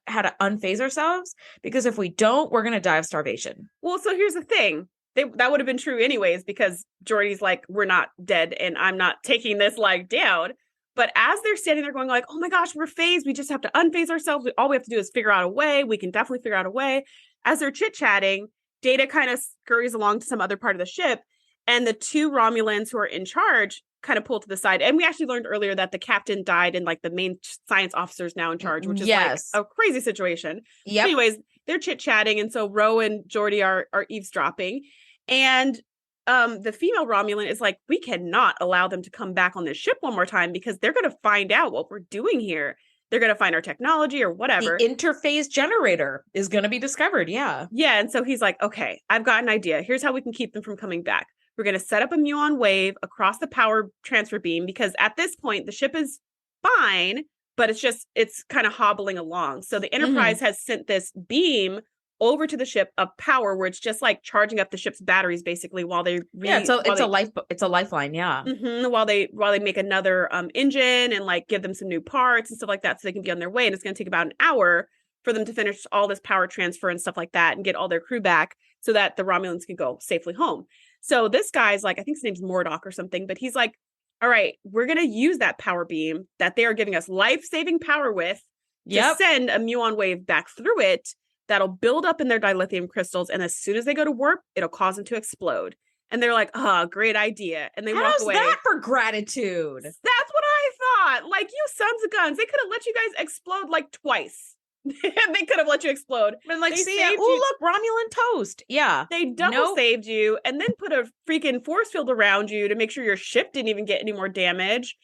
how to unphase ourselves. Because if we don't, we're going to die of starvation.
Well, so here's the thing. That would have been true anyways, because Geordi's like, we're not dead and I'm not taking this like down. But as they're standing there going like, oh my gosh, we're phased. We just have to unphase ourselves. All we have to do is figure out a way. We can definitely figure out a way. As they're chit-chatting, Data kind of scurries along to some other part of the ship. And the two Romulans who are in charge kind of pull to the side. And we actually learned earlier that the captain died and like the main science officer is now in charge, which is like a crazy situation.
Yep.
Anyways, they're chit-chatting. And so Ro and Geordi are eavesdropping. And the female Romulan is like, we cannot allow them to come back on this ship one more time because they're going to find out what we're doing here. They're going to find our technology or whatever.
The interphase generator is going to be discovered. Yeah.
Yeah. And so he's like, okay, I've got an idea. Here's how we can keep them from coming back. We're going to set up a muon wave across the power transfer beam because at this point, the ship is fine, but it's kind of hobbling along. So the Enterprise has sent this beam over to the ship of power where it's just like charging up the ship's batteries basically while they
it's a lifeline. Yeah.
While they make another engine and like give them some new parts and stuff like that so they can be on their way. And it's going to take about an hour for them to finish all this power transfer and stuff like that and get all their crew back so that the Romulans can go safely home. So this guy's like, I think his name's Mordock or something, but he's like, all right, we're going to use that power beam that they are giving us life-saving power with to send a muon wave back through it that'll build up in their dilithium crystals. And as soon as they go to warp, it'll cause them to explode. And they're like, oh, great idea. And they walk away.
How's that for gratitude?
That's what I thought. Like, you sons of guns. They could have let you guys explode like twice. They could have let you explode.
And like, look, Romulan toast. Yeah.
They double saved you and then put a freaking force field around you to make sure your ship didn't even get any more damage.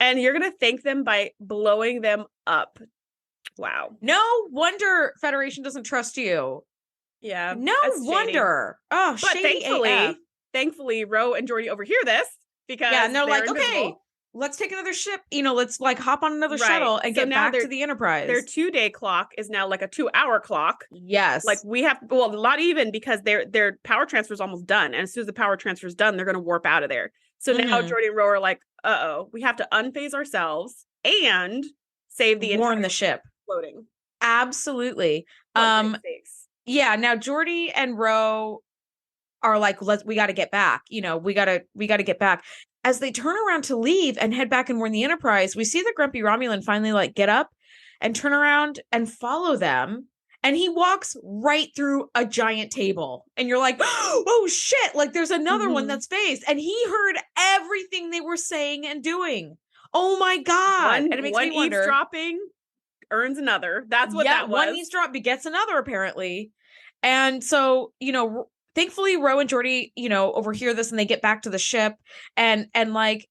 And you're going to thank them by blowing them up. Wow.
No wonder Federation doesn't trust you.
Yeah.
No wonder. Oh,
but thankfully, Ro and Geordi overhear this because
and they're like, invisible. Okay, let's take another ship. Let's like hop on another shuttle and get back to the Enterprise.
Their 2-day clock is now like a 2-hour clock.
Yes.
Like we have, not even because their power transfer is almost done. And as soon as the power transfer is done, they're going to warp out of there. So now Geordi and Ro are like, we have to unphase ourselves and save the
warn the ship.
Floating.
Absolutely. Now Geordi and Ro are like, we got to get back. We got to get back. As they turn around to leave and head back and warn the Enterprise, we see the grumpy Romulan finally like get up and turn around and follow them. And he walks right through a giant table. And you're like, oh shit, like there's another one that's phased. And he heard everything they were saying and doing. Oh my God. And it makes me wonder.
Eavesdropping earns another. That's what that was.
One eavesdrop begets another, apparently. And so, thankfully, Ro and Geordi, overhear this and they get back to the ship. And like,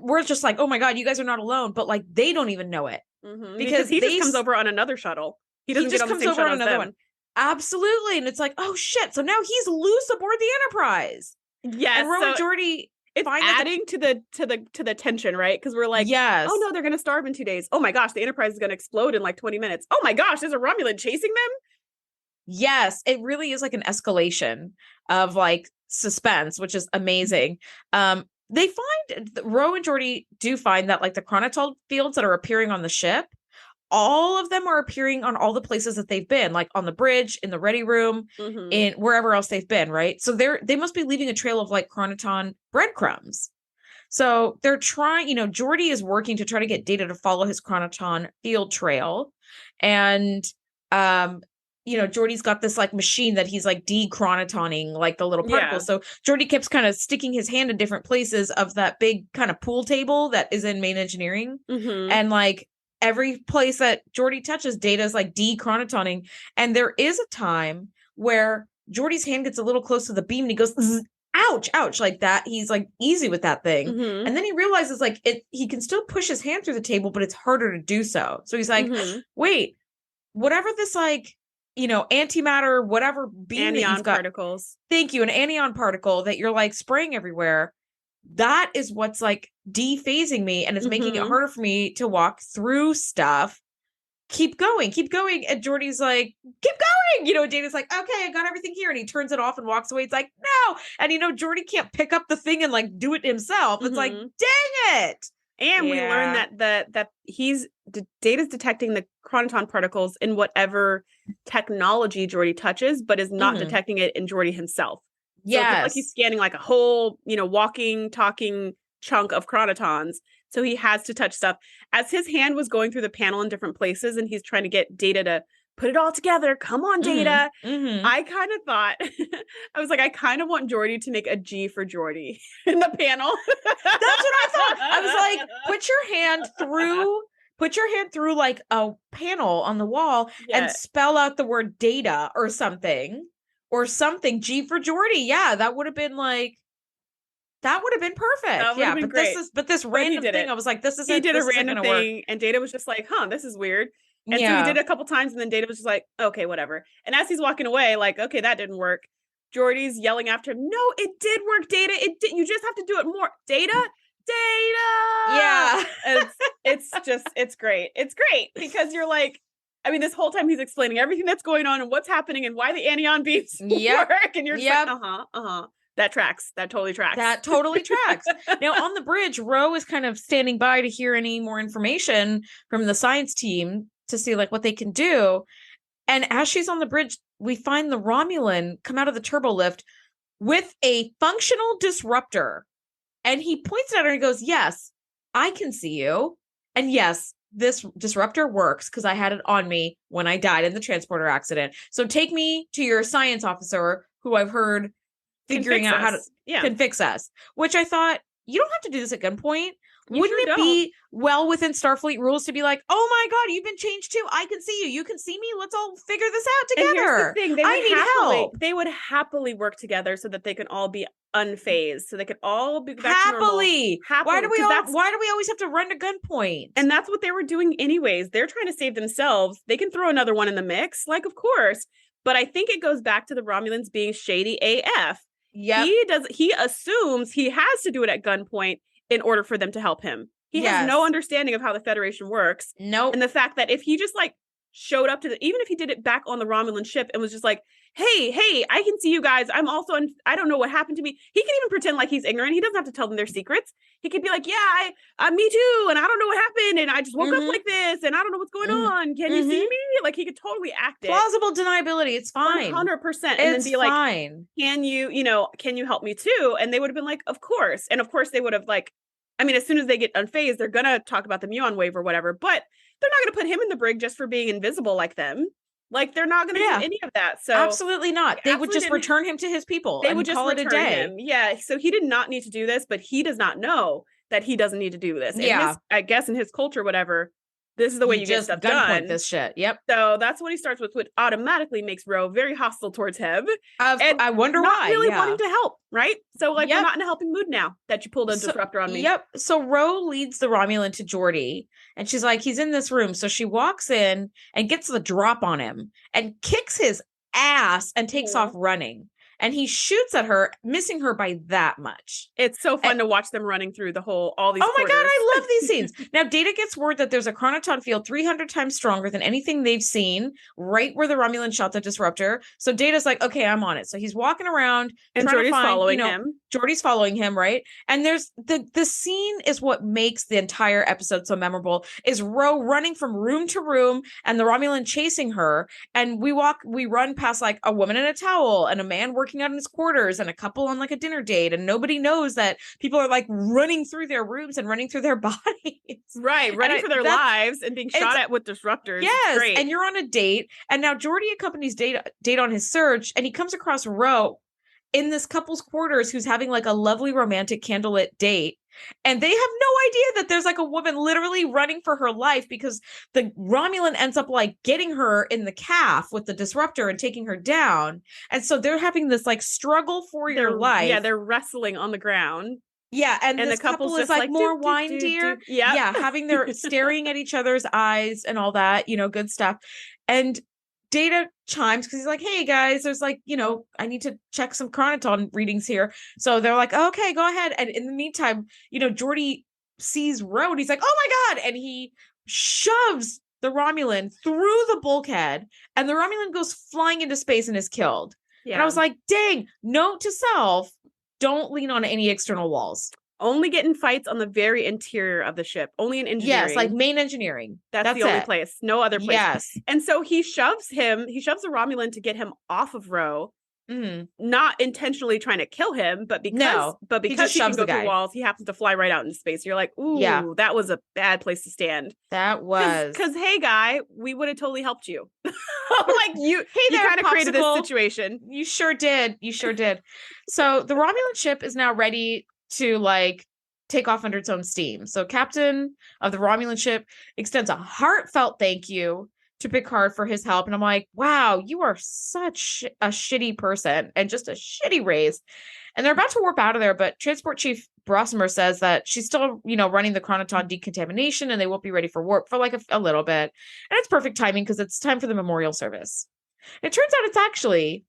we're just like, oh my God, you guys are not alone. But like, they don't even know it.
Because he just comes over on another shuttle. He doesn't just comes over on another one.
Absolutely. And it's like, oh shit. So now he's loose aboard the Enterprise.
Yes.
And Ro and Geordi.
It's adding to the tension, right? Because we're like,
yes.
Oh no, they're gonna starve in 2 days. Oh my gosh, the Enterprise is gonna explode in like 20 minutes. Oh my gosh, there's a Romulan chasing them.
Yes, it really is like an escalation of like suspense, which is amazing. They find Ro and Geordi do find that like the chronotol fields that are appearing on the ship, all of them are appearing on all the places that they've been, like on the bridge, in the ready room, in wherever else they've been, right? So they must be leaving a trail of like chronoton breadcrumbs. So they're trying, Geordi is working to try to get Data to follow his chronoton field trail. And, Geordi's got this like machine that he's like de-chronotoning like the little particles. So Geordi keeps kind of sticking his hand in different places of that big kind of pool table that is in main engineering. And like, every place that Geordi touches, Data's like de-chronotoning. And there is a time where Geordi's hand gets a little close to the beam and he goes, ouch, ouch, like that. He's like easy with that thing. And then he realizes like he can still push his hand through the table, but it's harder to do so. So he's like, wait, whatever this like, antimatter, whatever beam
anion particles.
Thank you. An anion particle that you're like spraying everywhere. That is what's like dephasing me, and it's making it harder for me to walk through stuff. Keep going. And Geordi's like, keep going. Data's like, okay, I got everything here. And he turns it off and walks away. It's like, no. And Geordi can't pick up the thing and like do it himself. It's like, dang it.
And we learn that Data's detecting the chronoton particles in whatever technology Geordi touches, but is not detecting it in Geordi himself. So it's like he's scanning like a whole, walking, talking chunk of chronotons So he has to touch stuff. As his hand was going through the panel in different places and he's trying to get Data to put it all together. Come on, Data. I kind of thought, I was like, I kind of want Geordi to make a G for Geordi in the panel.
That's what I thought. I was like, put your hand through like a panel on the wall and spell out the word Data or something. G for Geordi. Yeah, that would have been perfect. Yeah, but great. this random thing, I was like, this isn't.
He did a random thing, and Data was just like, "Huh, this is weird." And so he did it a couple times, and then Data was just like, "Okay, whatever." And as he's walking away, like, "Okay, that didn't work." Geordi's yelling after him, "No, it did work, Data. It did. You just have to do it more, Data."
Yeah,
it's great. It's great because you're like, I mean, this whole time he's explaining everything that's going on and what's happening and why the anion beams work, and you're just like, that tracks. That totally tracks. Now on the bridge,
Ro is kind of standing by to hear any more information from the science team to see like what they can do. And as she's on the bridge, we find the Romulan come out of the turbo lift with a functional disruptor. And he points it at her and goes, "Yes, I can see you. And yes, this disruptor works because I had it on me when I died in the transporter accident. So take me to your science officer, who I've heard figuring out how to can fix us." Which I thought, you don't have to do this at gunpoint. Wouldn't it be well within Starfleet rules to be like, "Oh my God, you've been changed too. I can see you. You can see me. Let's all figure this out together."
And here's the thing. I need help. They would happily work together so that they can all be unfazed, so they could all be back
happily. Why do we always have to run to gunpoint?
And that's what they were doing anyways. They're trying to save themselves. They can throw another one in the mix, like, of course. But I think it goes back to the Romulans being shady AF.
Yeah,
he assumes he has to do it at gunpoint in order for them to help him. He has no understanding of how the Federation works.
Nope.
And the fact that if he just like showed up to even if he did it back on the Romulan ship and was just like, hey, I can see you guys. I'm also, I don't know what happened to me. He can even pretend like he's ignorant. He doesn't have to tell them their secrets. He could be like, yeah, me too. And I don't know what happened. And I just woke up like this. And I don't know what's going on. Can you see me? Like he could totally act it.
Plausible deniability. It's fine.
100%. And then be like,
fine.
Can you help me too? And they would have been like, of course. And of course they would have like, I mean, as soon as they get unfazed, they're going to talk about the muon wave or whatever, but they're not going to put him in the brig just for being invisible like them. Like they're not going to do any of that. So
absolutely not. They would just return him to his people. They would just call it a day.
Him. Yeah. So he did not need to do this, but he does not know that he doesn't need to do this. And I guess in his culture, whatever, this is the way you get stuff done.
This shit. Yep.
So that's what he starts with, which automatically makes Ro very hostile towards him.
And I wonder why.
Not really wanting to help, right? So like we're not in a helping mood now that you pulled a disruptor on me.
Yep. So Ro leads the Romulan to Geordi, and she's like, he's in this room. So she walks in and gets the drop on him and kicks his ass and takes off running. And he shoots at her, missing her by that much.
It's so fun to watch them running through all these
Oh my God, I love these scenes. Now, Data gets word that there's a chronoton field 300 times stronger than anything they've seen, right where the Romulan shot the disruptor. So Data's like, okay, I'm on it. So he's walking around.
And Geordi's following him.
Geordi's following him, right? And there's the scene is what makes the entire episode so memorable, is Ro running from room to room and the Romulan chasing her. And we run past like a woman in a towel and a man working out in his quarters and a couple on like a dinner date, and nobody knows that people are like running through their rooms and running through their bodies,
running for their lives and being shot at with disruptors.
Yes, and you're on a date, and now Geordi accompanies date on his search, and he comes across Ro in this couple's quarters who's having like a lovely romantic candlelit date. And they have no idea that there's like a woman literally running for her life because the Romulan ends up like getting her in the calf with the disruptor and taking her down. And so they're having this like struggle for your life.
Yeah, they're wrestling on the ground.
Yeah, and this
the
couple is like more wine dear. Yeah, having their staring at each other's eyes and all that, good stuff. And Data chimes because he's like, hey guys, there's like, I need to check some chronoton readings here. So they're like, okay, go ahead. And in the meantime, Geordi sees Ro and he's like, oh my God. And he shoves the Romulan through the bulkhead and the Romulan goes flying into space and is killed. Yeah. And I was like, dang, note to self, don't lean on any external walls.
Only get in fights on the very interior of the ship. Only in engineering.
Yes, like main engineering.
That's the only place. No other place.
Yes.
And so he shoves the Romulan to get him off of Ro. not intentionally trying to kill him, but because he can go through walls, he happens to fly right out into space. You're like, ooh, that was a bad place to stand.
That was.
Because, hey, guy, we would have totally helped you. Like, you kind of created this situation.
You sure did. So the Romulan ship is now ready to, like, take off under its own steam. So captain of the Romulan ship extends a heartfelt thank you to Picard for his help. And I'm like, wow, you are such a shitty person and just a shitty race. And they're about to warp out of there, but Transport Chief Brosmer says that she's still, running the Chronoton decontamination and they won't be ready for warp for like a little bit. And it's perfect timing because it's time for the memorial service. And it turns out it's actually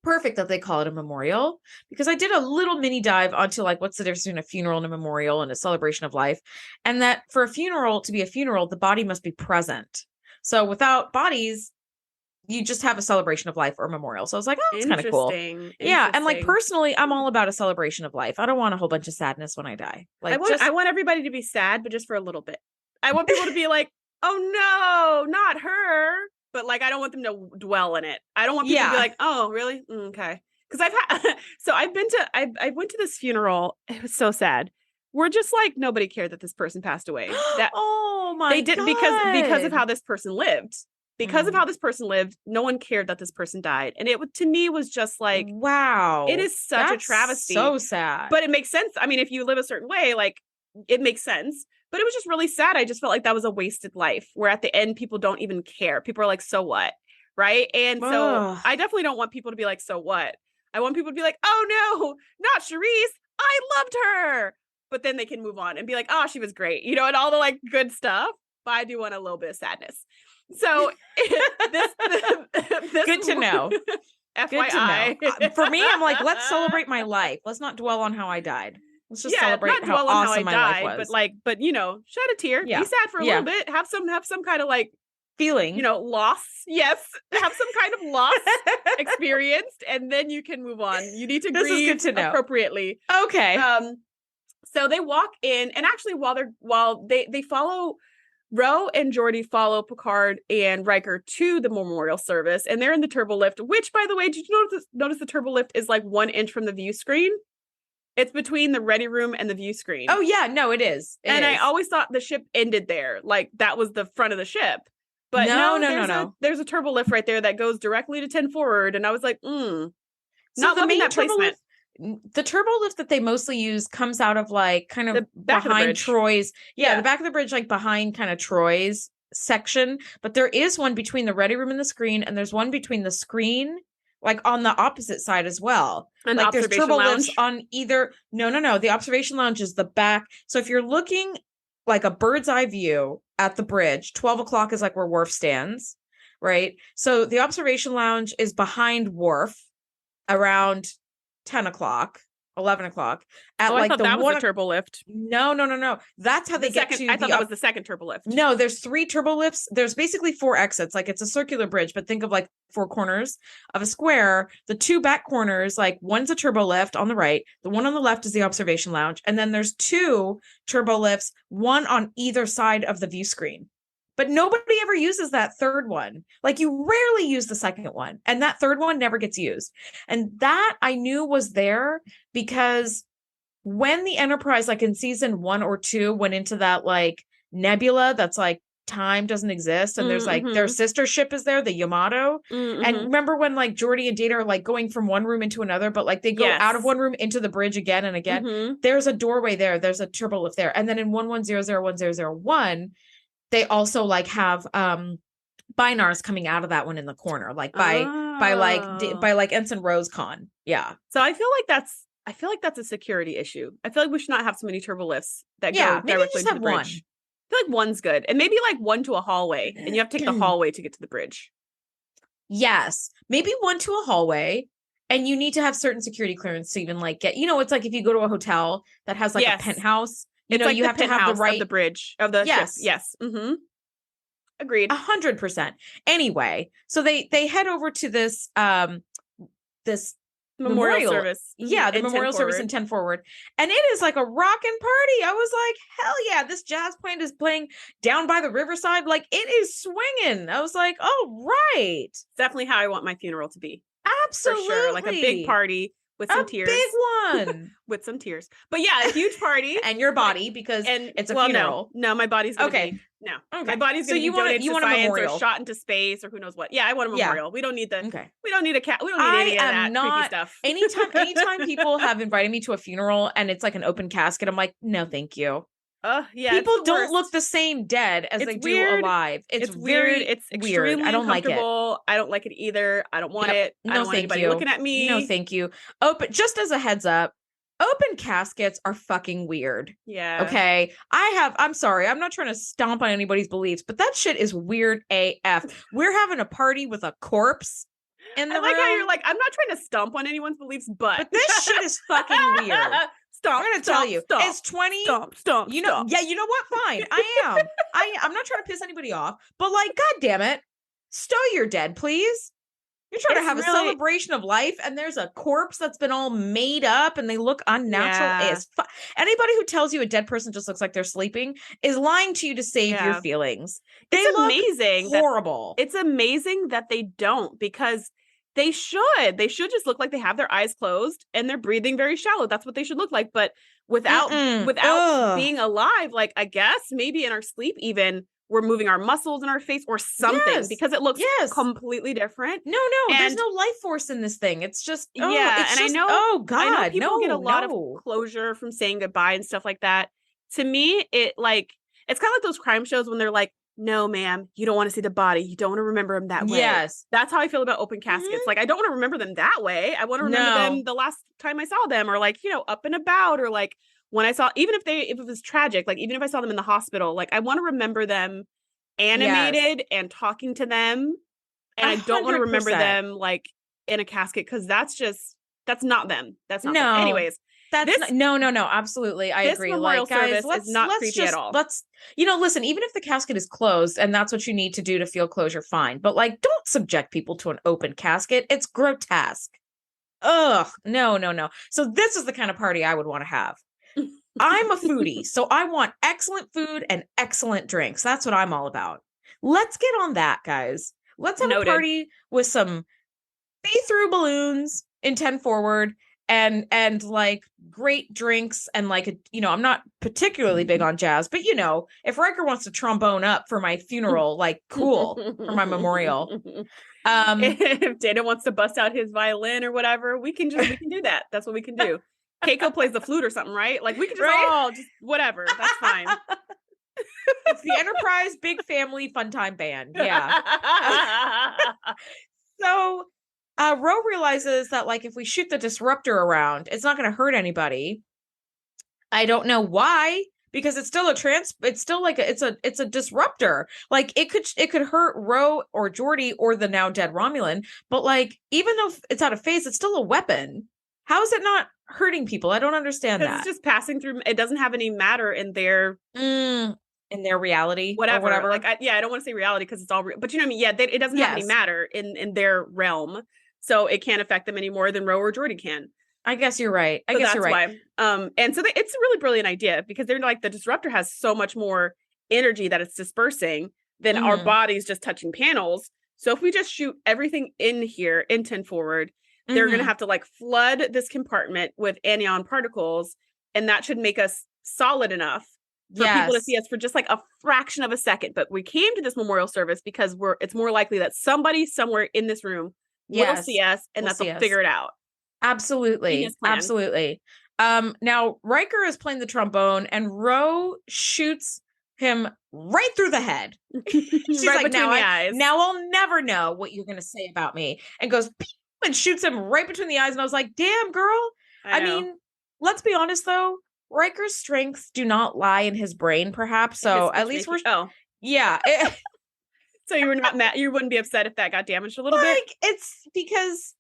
perfect that they call it a memorial, because I did a little mini dive onto like what's the difference between a funeral and a memorial and a celebration of life. And that for a funeral to be a funeral, the body must be present. So without bodies, you just have a celebration of life or a memorial. So I was like, oh, it's kind of cool. Yeah. And like personally, I'm all about a celebration of life. I don't want a whole bunch of sadness when I die. Like
I want everybody to be sad, but just for a little bit. I want people to be like, oh no, not her. But like, I don't want them to dwell in it. I don't want people to be like, oh, really? Okay. Because I went to this funeral. It was so sad. We're just like, nobody cared that this person passed away.
Oh my God.
They did because of how this person lived. Because of how this person lived, no one cared that this person died. And it to me was just like,
wow,
it is such a travesty.
So sad.
But it makes sense. I mean, if you live a certain way, like it makes sense. But it was just really sad. I just felt like that was a wasted life where at the end, people don't even care. People are like, so what? Right. And so I definitely don't want people to be like, so what? I want people to be like, oh no, not Shereese. I loved her. But then they can move on and be like, oh, she was great, and all the like good stuff. But I do want a little bit of sadness. So this
good to know.
FYI.
Good to know. For me, I'm like, let's celebrate my life. Let's not dwell on how I died. Let's just celebrate how awesome my life was.
But shed a tear. Be sad for a little bit. Have some kind of like
feeling,
loss. Yes. Have some kind of loss experienced, and then you can move on. You need to grieve appropriately.
Okay.
So they walk in, and actually while they follow, Ro and Geordi follow Picard and Riker to the memorial service, and they're in the turbo lift, which, by the way, did you notice the turbo lift is like 1 inch from the view screen? It's between the ready room and the view screen.
Oh yeah, no, it is.
I always thought the ship ended there, like that was the front of the ship. But no. There's a turbo lift right there that goes directly to 10 forward, and I was like, not loving that placement.
The turbo lift that they mostly use comes out of like kind of behind Troy's. Yeah, the back of the bridge, like behind kind of Troy's section. But there is one between the ready room and the screen, and there's one between the screen, like on the opposite side as well.
And
like
the
there's turbo
lounge?
lifts on either. No. The observation lounge is the back. So if you're looking like a bird's eye view at the bridge, 12 o'clock is like where Worf stands, right? So the observation lounge is behind Worf around 10 o'clock, 11 o'clock.
I thought that was the turbo lift.
No. That's how they get to.
I thought that was the second turbo lift.
No, there's 3 turbo lifts. There's basically 4 exits. Like it's a circular bridge, but think of like 4 corners of a square. The 2 back corners, like one's a turbo lift on the right. The one on the left is the observation lounge. And then there's 2 turbo lifts, one on either side of the view screen. But nobody ever uses that third one. Like you rarely use the second one. And that third one never gets used. And that I knew was there because when the Enterprise, like in season 1 or 2, went into that like nebula that's like time doesn't exist. And there's like their sister ship is there, the Yamato. And remember when like Geordi and Data are like going from one room into another, but like they go out of one room into the bridge again and again. There's a doorway there. There's a turbo lift there. And then in 11001001, they also like have binars coming out of that one in the corner, like by Ensign Rose Con. Yeah.
So I feel like that's a security issue. I feel like we should not have so many turbo lifts that go directly to the bridge. One. I feel like one's good, and maybe like one to a hallway, and you have to take the hallway to get to the bridge.
Yes, maybe one to a hallway. And you need to have certain security clearance to even like get, it's like if you go to a hotel that has like a penthouse.
Like
you have to have the right
of the bridge of the ship. Yes. Agreed.
100%. Anyway, so they head over to this this memorial
service.
Yeah, the memorial service in 10 forward. And it is like a rockin' party. I was like, hell yeah, this jazz band is playing down by the riverside. Like it is swinging. I was like, oh, right.
Definitely how I want my funeral to be.
Absolutely.
For sure. Like a big party with some tears.
A big one.
With some tears. But yeah, a huge party.
And your body, because it's a funeral.
No, my body's going to be. No. Okay. My body's going to be donated to science or shot into space or who knows what. Yeah, I want a memorial. We don't need the, we don't need a cat. We don't need any of that creepy stuff.
Anytime people have invited me to a funeral and it's like an open casket, I'm like, no, thank you.
Yeah.
People don't look the same dead as they do alive. It's weird. It's weird. I don't like it.
I don't like it either. I don't want it. I don't want anybody looking at me.
No, thank you. Just as a heads up, open caskets are fucking weird.
Yeah.
Okay. I'm sorry. I'm not trying to stomp on anybody's beliefs, but that shit is weird AF. We're having a party with a corpse in the room.
I like how you're like, I'm not trying to stomp on anyone's beliefs, but
this shit is fucking weird. I'm going to tell you, it's 20.
Stomp.
You know, yeah, you know what? Fine. I am. I'm not trying to piss anybody off, but like, God damn it. Stow your dead, please. You're trying to have a celebration of life, and there's a corpse that's been all made up, and they look unnatural as fuck. Anybody who tells you a dead person just looks like they're sleeping is lying to you to save your feelings.
It's amazing.
Horrible.
It's amazing that they don't, because they should just look like they have their eyes closed and they're breathing very shallow. That's what they should look like. But without being alive, like, I guess maybe in our sleep, even we're moving our muscles in our face or something because it looks completely different.
No, there's no life force in this thing. It's just,
and I know people get a lot of closure from saying goodbye and stuff like that. To me, it's kind of like those crime shows when they're like, no, ma'am, you don't want to see the body. You don't want to remember them that way.
Yes.
That's how I feel about open caskets. Like, I don't want to remember them that way. I want to remember them the last time I saw them, or like, up and about, or like when I saw, even if it was tragic, like even if I saw them in the hospital, like I want to remember them animated and talking to them. And I don't want to remember them like in a casket, because that's not them. That's not them. Anyways.
No, absolutely. I agree.
Memorial service is not creepy at all.
Listen, even if the casket is closed and that's what you need to do to feel closure, fine. But like, don't subject people to an open casket. It's grotesque. Ugh, no. So this is the kind of party I would want to have. I'm a foodie, so I want excellent food and excellent drinks. That's what I'm all about. Let's get on that, guys. Let's have a party with some see-through balloons in 10 forward. And like great drinks and like, I'm not particularly big on jazz, but if Riker wants to trombone up for my funeral, like cool, for my memorial.
If Data wants to bust out his violin or whatever, we can do that. That's what we can do. Keiko plays the flute or something, right? Like we can just just whatever. That's fine.
It's the Enterprise Big Family Fun Time Band. Yeah. So Ro realizes that like if we shoot the disruptor around, it's not going to hurt anybody. I don't know why, because it's still it's a disruptor. Like it could hurt Ro or Geordi or the now dead Romulan, but like even though it's out of phase, it's still a weapon. How is it not hurting people? I don't understand that.
It's just passing through. It doesn't have any matter in their
reality,
whatever. Like I don't want to say reality because it's all real, but you know what I mean? Yeah, it doesn't have any matter in their realm. So it can't affect them any more than Ro or Geordi can.
I guess you're right. I guess you're right.
Why. And so it's a really brilliant idea, because they're like, the disruptor has so much more energy that it's dispersing than our bodies just touching panels. So if we just shoot everything in here in 10 forward, they're going to have to like flood this compartment with anion particles. And that should make us solid enough for people to see us for just like a fraction of a second. But we came to this memorial service because it's more likely that somebody somewhere in this room will see us, and they'll figure it out.
Absolutely. Now Riker is playing the trombone and Ro shoots him right through the head. She's
right
like,
between the eyes.
Now I'll never know what you're going to say about me, and goes and shoots him right between the eyes. And I was like, damn, girl. I mean, let's be honest though. Riker's strengths do not lie in his brain, perhaps. So at least yeah.
So you were not mad. You wouldn't be upset if that got damaged a little bit.
It's because,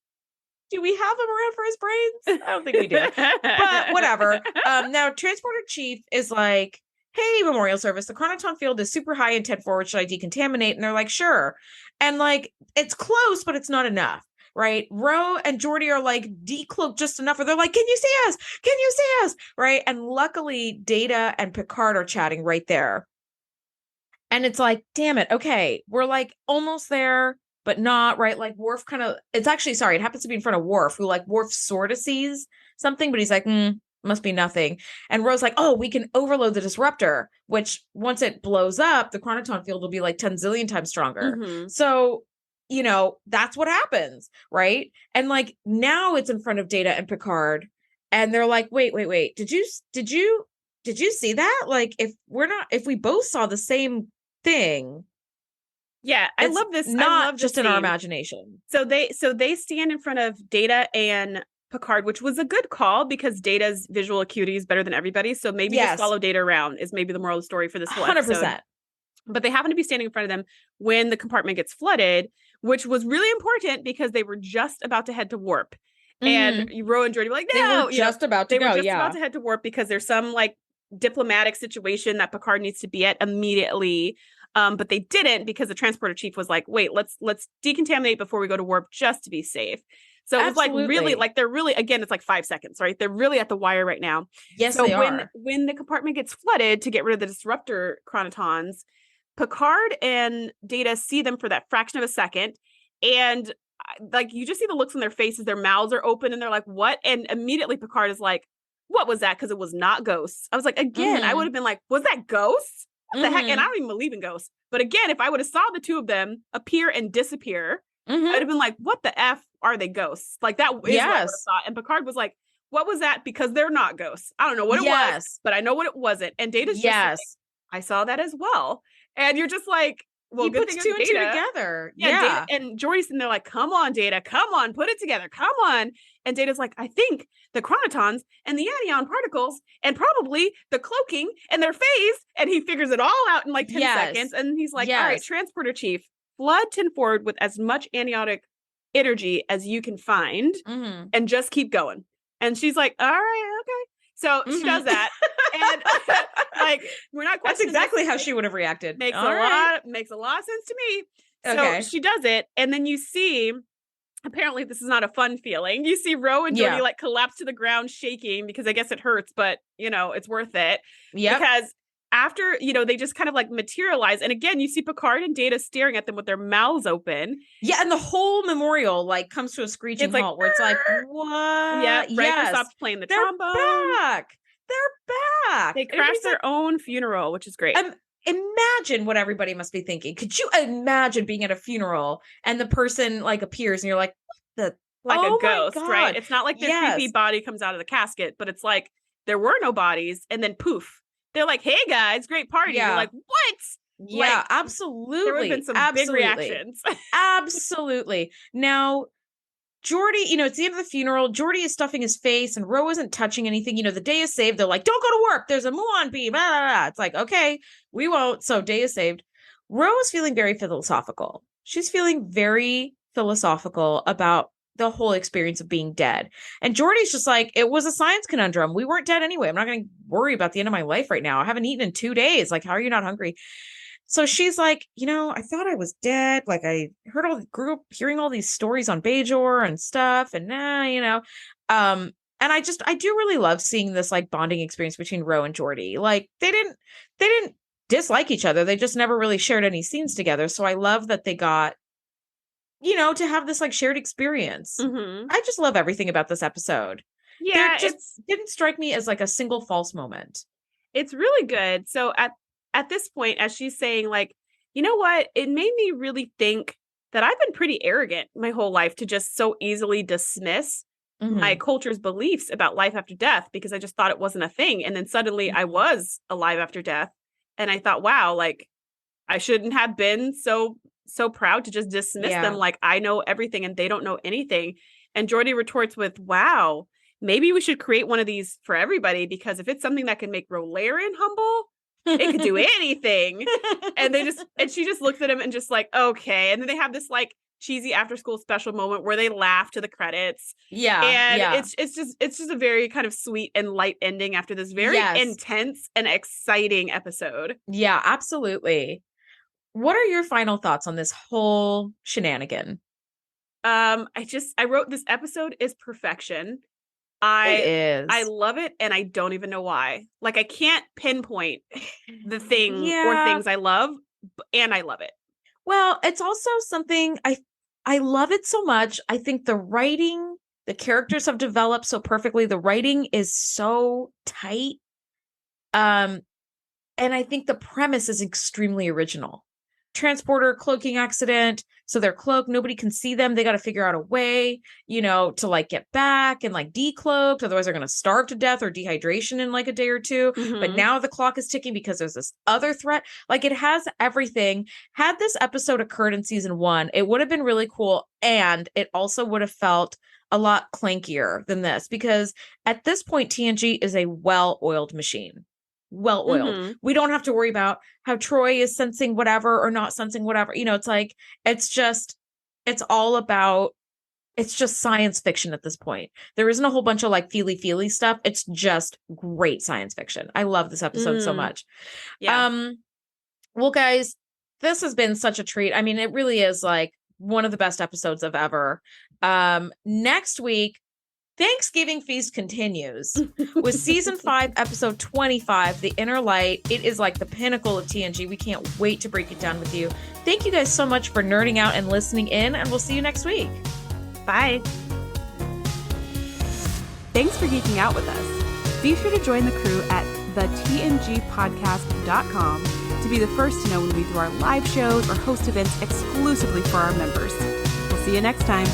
do we have him around for his brains? I don't think we do. But whatever. Now Transporter Chief is like, hey, memorial service, the chronoton field is super high in 10 forward. Should I decontaminate? And they're like, sure. And like, it's close, but it's not enough. Right. Ro and Geordi are like decloaked just enough, or they're like, can you see us? Can you see us? Right. And luckily Data and Picard are chatting right there. And it's like, damn it. Okay. We're like almost there. but not, right? Like Worf kind of, it's actually, sorry, it happens to be in front of Worf, who like Worf sort of sees something, but he's like, must be nothing. And Ro's like, oh, we can overload the disruptor, which once it blows up, the chronoton field will be like 10 zillion times stronger.
Mm-hmm.
So, that's what happens, right? And like now it's in front of Data and Picard, and they're like, wait, did you see that? Like, if we both saw the same thing.
Yeah, I love this.
Not
I love
just in our imagination.
So they stand in front of Data and Picard, which was a good call because Data's visual acuity is better than everybody. So maybe just follow Data around is maybe the moral of the story for this whole 100%. Episode. But they happen to be standing in front of them when the compartment gets flooded, which was really important because they were just about to head to warp. And Ro and Geordi were like, no,
they were just about to
about to head to warp because there's some like diplomatic situation that Picard needs to be at immediately. But they didn't because the transporter chief was like, wait, let's decontaminate before we go to warp just to be safe. So it was like really, like they're really, again, it's like 5 seconds, right? They're really at the wire right now.
Yes,
so
they are.
When the compartment gets flooded to get rid of the disruptor chronotons, Picard and Data see them for that fraction of a second. And like, you just see the looks on their faces, their mouths are open and they're like, what? And immediately Picard is like, what was that? Because it was not ghosts. I was like, again, I would have been like, was that ghosts? What the heck? And I don't even believe in ghosts. But again, if I would have saw the two of them appear and disappear, I'd have been like, what the F are they ghosts? Like that is what I would have thought. And Picard was like, what was that? Because they're not ghosts. I don't know what it was, but I know what it wasn't. And Data's just like, I saw that as well. And you're just like, well, good thing
2 and 2 together. Yeah.
Data, and Geordi's sitting there like, come on, Data, come on, put it together, come on. And Data's like, I think the chronotons and the anion particles and probably the cloaking and their phase. And he figures it all out in like 10 seconds. And he's like, all right, transporter chief, flood 10 forward with as much anionic energy as you can find and just keep going. And she's like, all right, okay. So she does that. And like, we're not questioning.
That's exactly how she would have reacted.
Makes a lot of sense to me. So she does it. And then you see, apparently this is not a fun feeling. You see Ro and Geordi like collapse to the ground shaking because I guess it hurts, but it's worth it. Yeah. Because after, they just kind of like materialize. And again, you see Picard and Data staring at them with their mouths open.
Yeah. And the whole memorial like comes to a screeching halt where it's like, what?
Yeah. Riker stops playing the trombone.
They're back.
They crashed their own funeral, which is great.
Imagine what everybody must be thinking. Could you imagine being at a funeral and the person like appears and you're like, what the?
Like a ghost, right? It's not like their creepy body comes out of the casket, but it's like there were no bodies and then poof. They're like, hey guys, great party. Yeah. You're like, what?
Yeah,
like,
absolutely.
There would have been some big reactions.
Absolutely. Now, Geordi, it's the end of the funeral. Geordi is stuffing his face and Ro isn't touching anything. The day is saved. They're like, don't go to work. There's a muon beam. Blah, blah, blah. It's like, okay, we won't. So day is saved. Ro is feeling very philosophical. She's feeling very philosophical about the whole experience of being dead. And Geordi's just like, it was a science conundrum. We weren't dead anyway. I'm not going to worry about the end of my life right now. I haven't eaten in 2 days. Like, how are you not hungry? So she's like, I thought I was dead. Like I grew up hearing all these stories on Bajor and stuff. And and I do really love seeing this like bonding experience between Ro and Geordi. Like they didn't dislike each other. They just never really shared any scenes together. So I love that they got, to have this like shared experience. I just love everything about this episode.
Yeah.
It didn't strike me as like a single false moment.
It's really good. So at this point, as she's saying, like, you know what? It made me really think that I've been pretty arrogant my whole life to just so easily dismiss my culture's beliefs about life after death because I just thought it wasn't a thing. And then suddenly I was alive after death. And I thought, wow, like I shouldn't have been so proud to just dismiss them. Like I know everything and they don't know anything. And Geordi retorts with, wow, maybe we should create one of these for everybody because if it's something that can make Rolarian humble, it could do anything. And she just looks at him and just like, okay. And then they have this like cheesy after school special moment where they laugh to the credits.
Yeah.
And it's just a very kind of sweet and light ending after this very intense and exciting episode.
Yeah, absolutely. What are your final thoughts on this whole shenanigan?
I wrote this episode is perfection.
It is.
I love it, and I don't even know why. Like, I can't pinpoint the thing or things I love, and I love it.
Well, it's also something I love it so much. I think the writing, the characters have developed so perfectly. The writing is so tight. And I think the premise is extremely original. Transporter cloaking accident. So they're cloaked. Nobody can see them. They got to figure out a way, to like get back and like decloaked. Otherwise they're going to starve to death or dehydration in like a day or two. Mm-hmm. But now the clock is ticking because there's this other threat. Like it has everything. Had this episode occurred in season 1, it would have been really cool. And it also would have felt a lot clankier than this because at this point, TNG is a well-oiled machine. Well-oiled. Mm-hmm. We don't have to worry about how Troy is sensing whatever or not sensing whatever. It's like, it's just science fiction at this point. There isn't a whole bunch of like feely stuff. It's just great science fiction. I love this episode so much. Yeah. Well, guys, this has been such a treat. I mean, it really is like one of the best episodes of ever. Next week, Thanksgiving Feast continues with season 5, episode 25, The Inner Light. It is like the pinnacle of TNG. We can't wait to break it down with you. Thank you guys so much for nerding out and listening in, and we'll see you next week.
Bye. Thanks for geeking out with us. Be sure to join the crew at thetngpodcast.com to be the first to know when we do our live shows or host events exclusively for our members. We'll see you next time.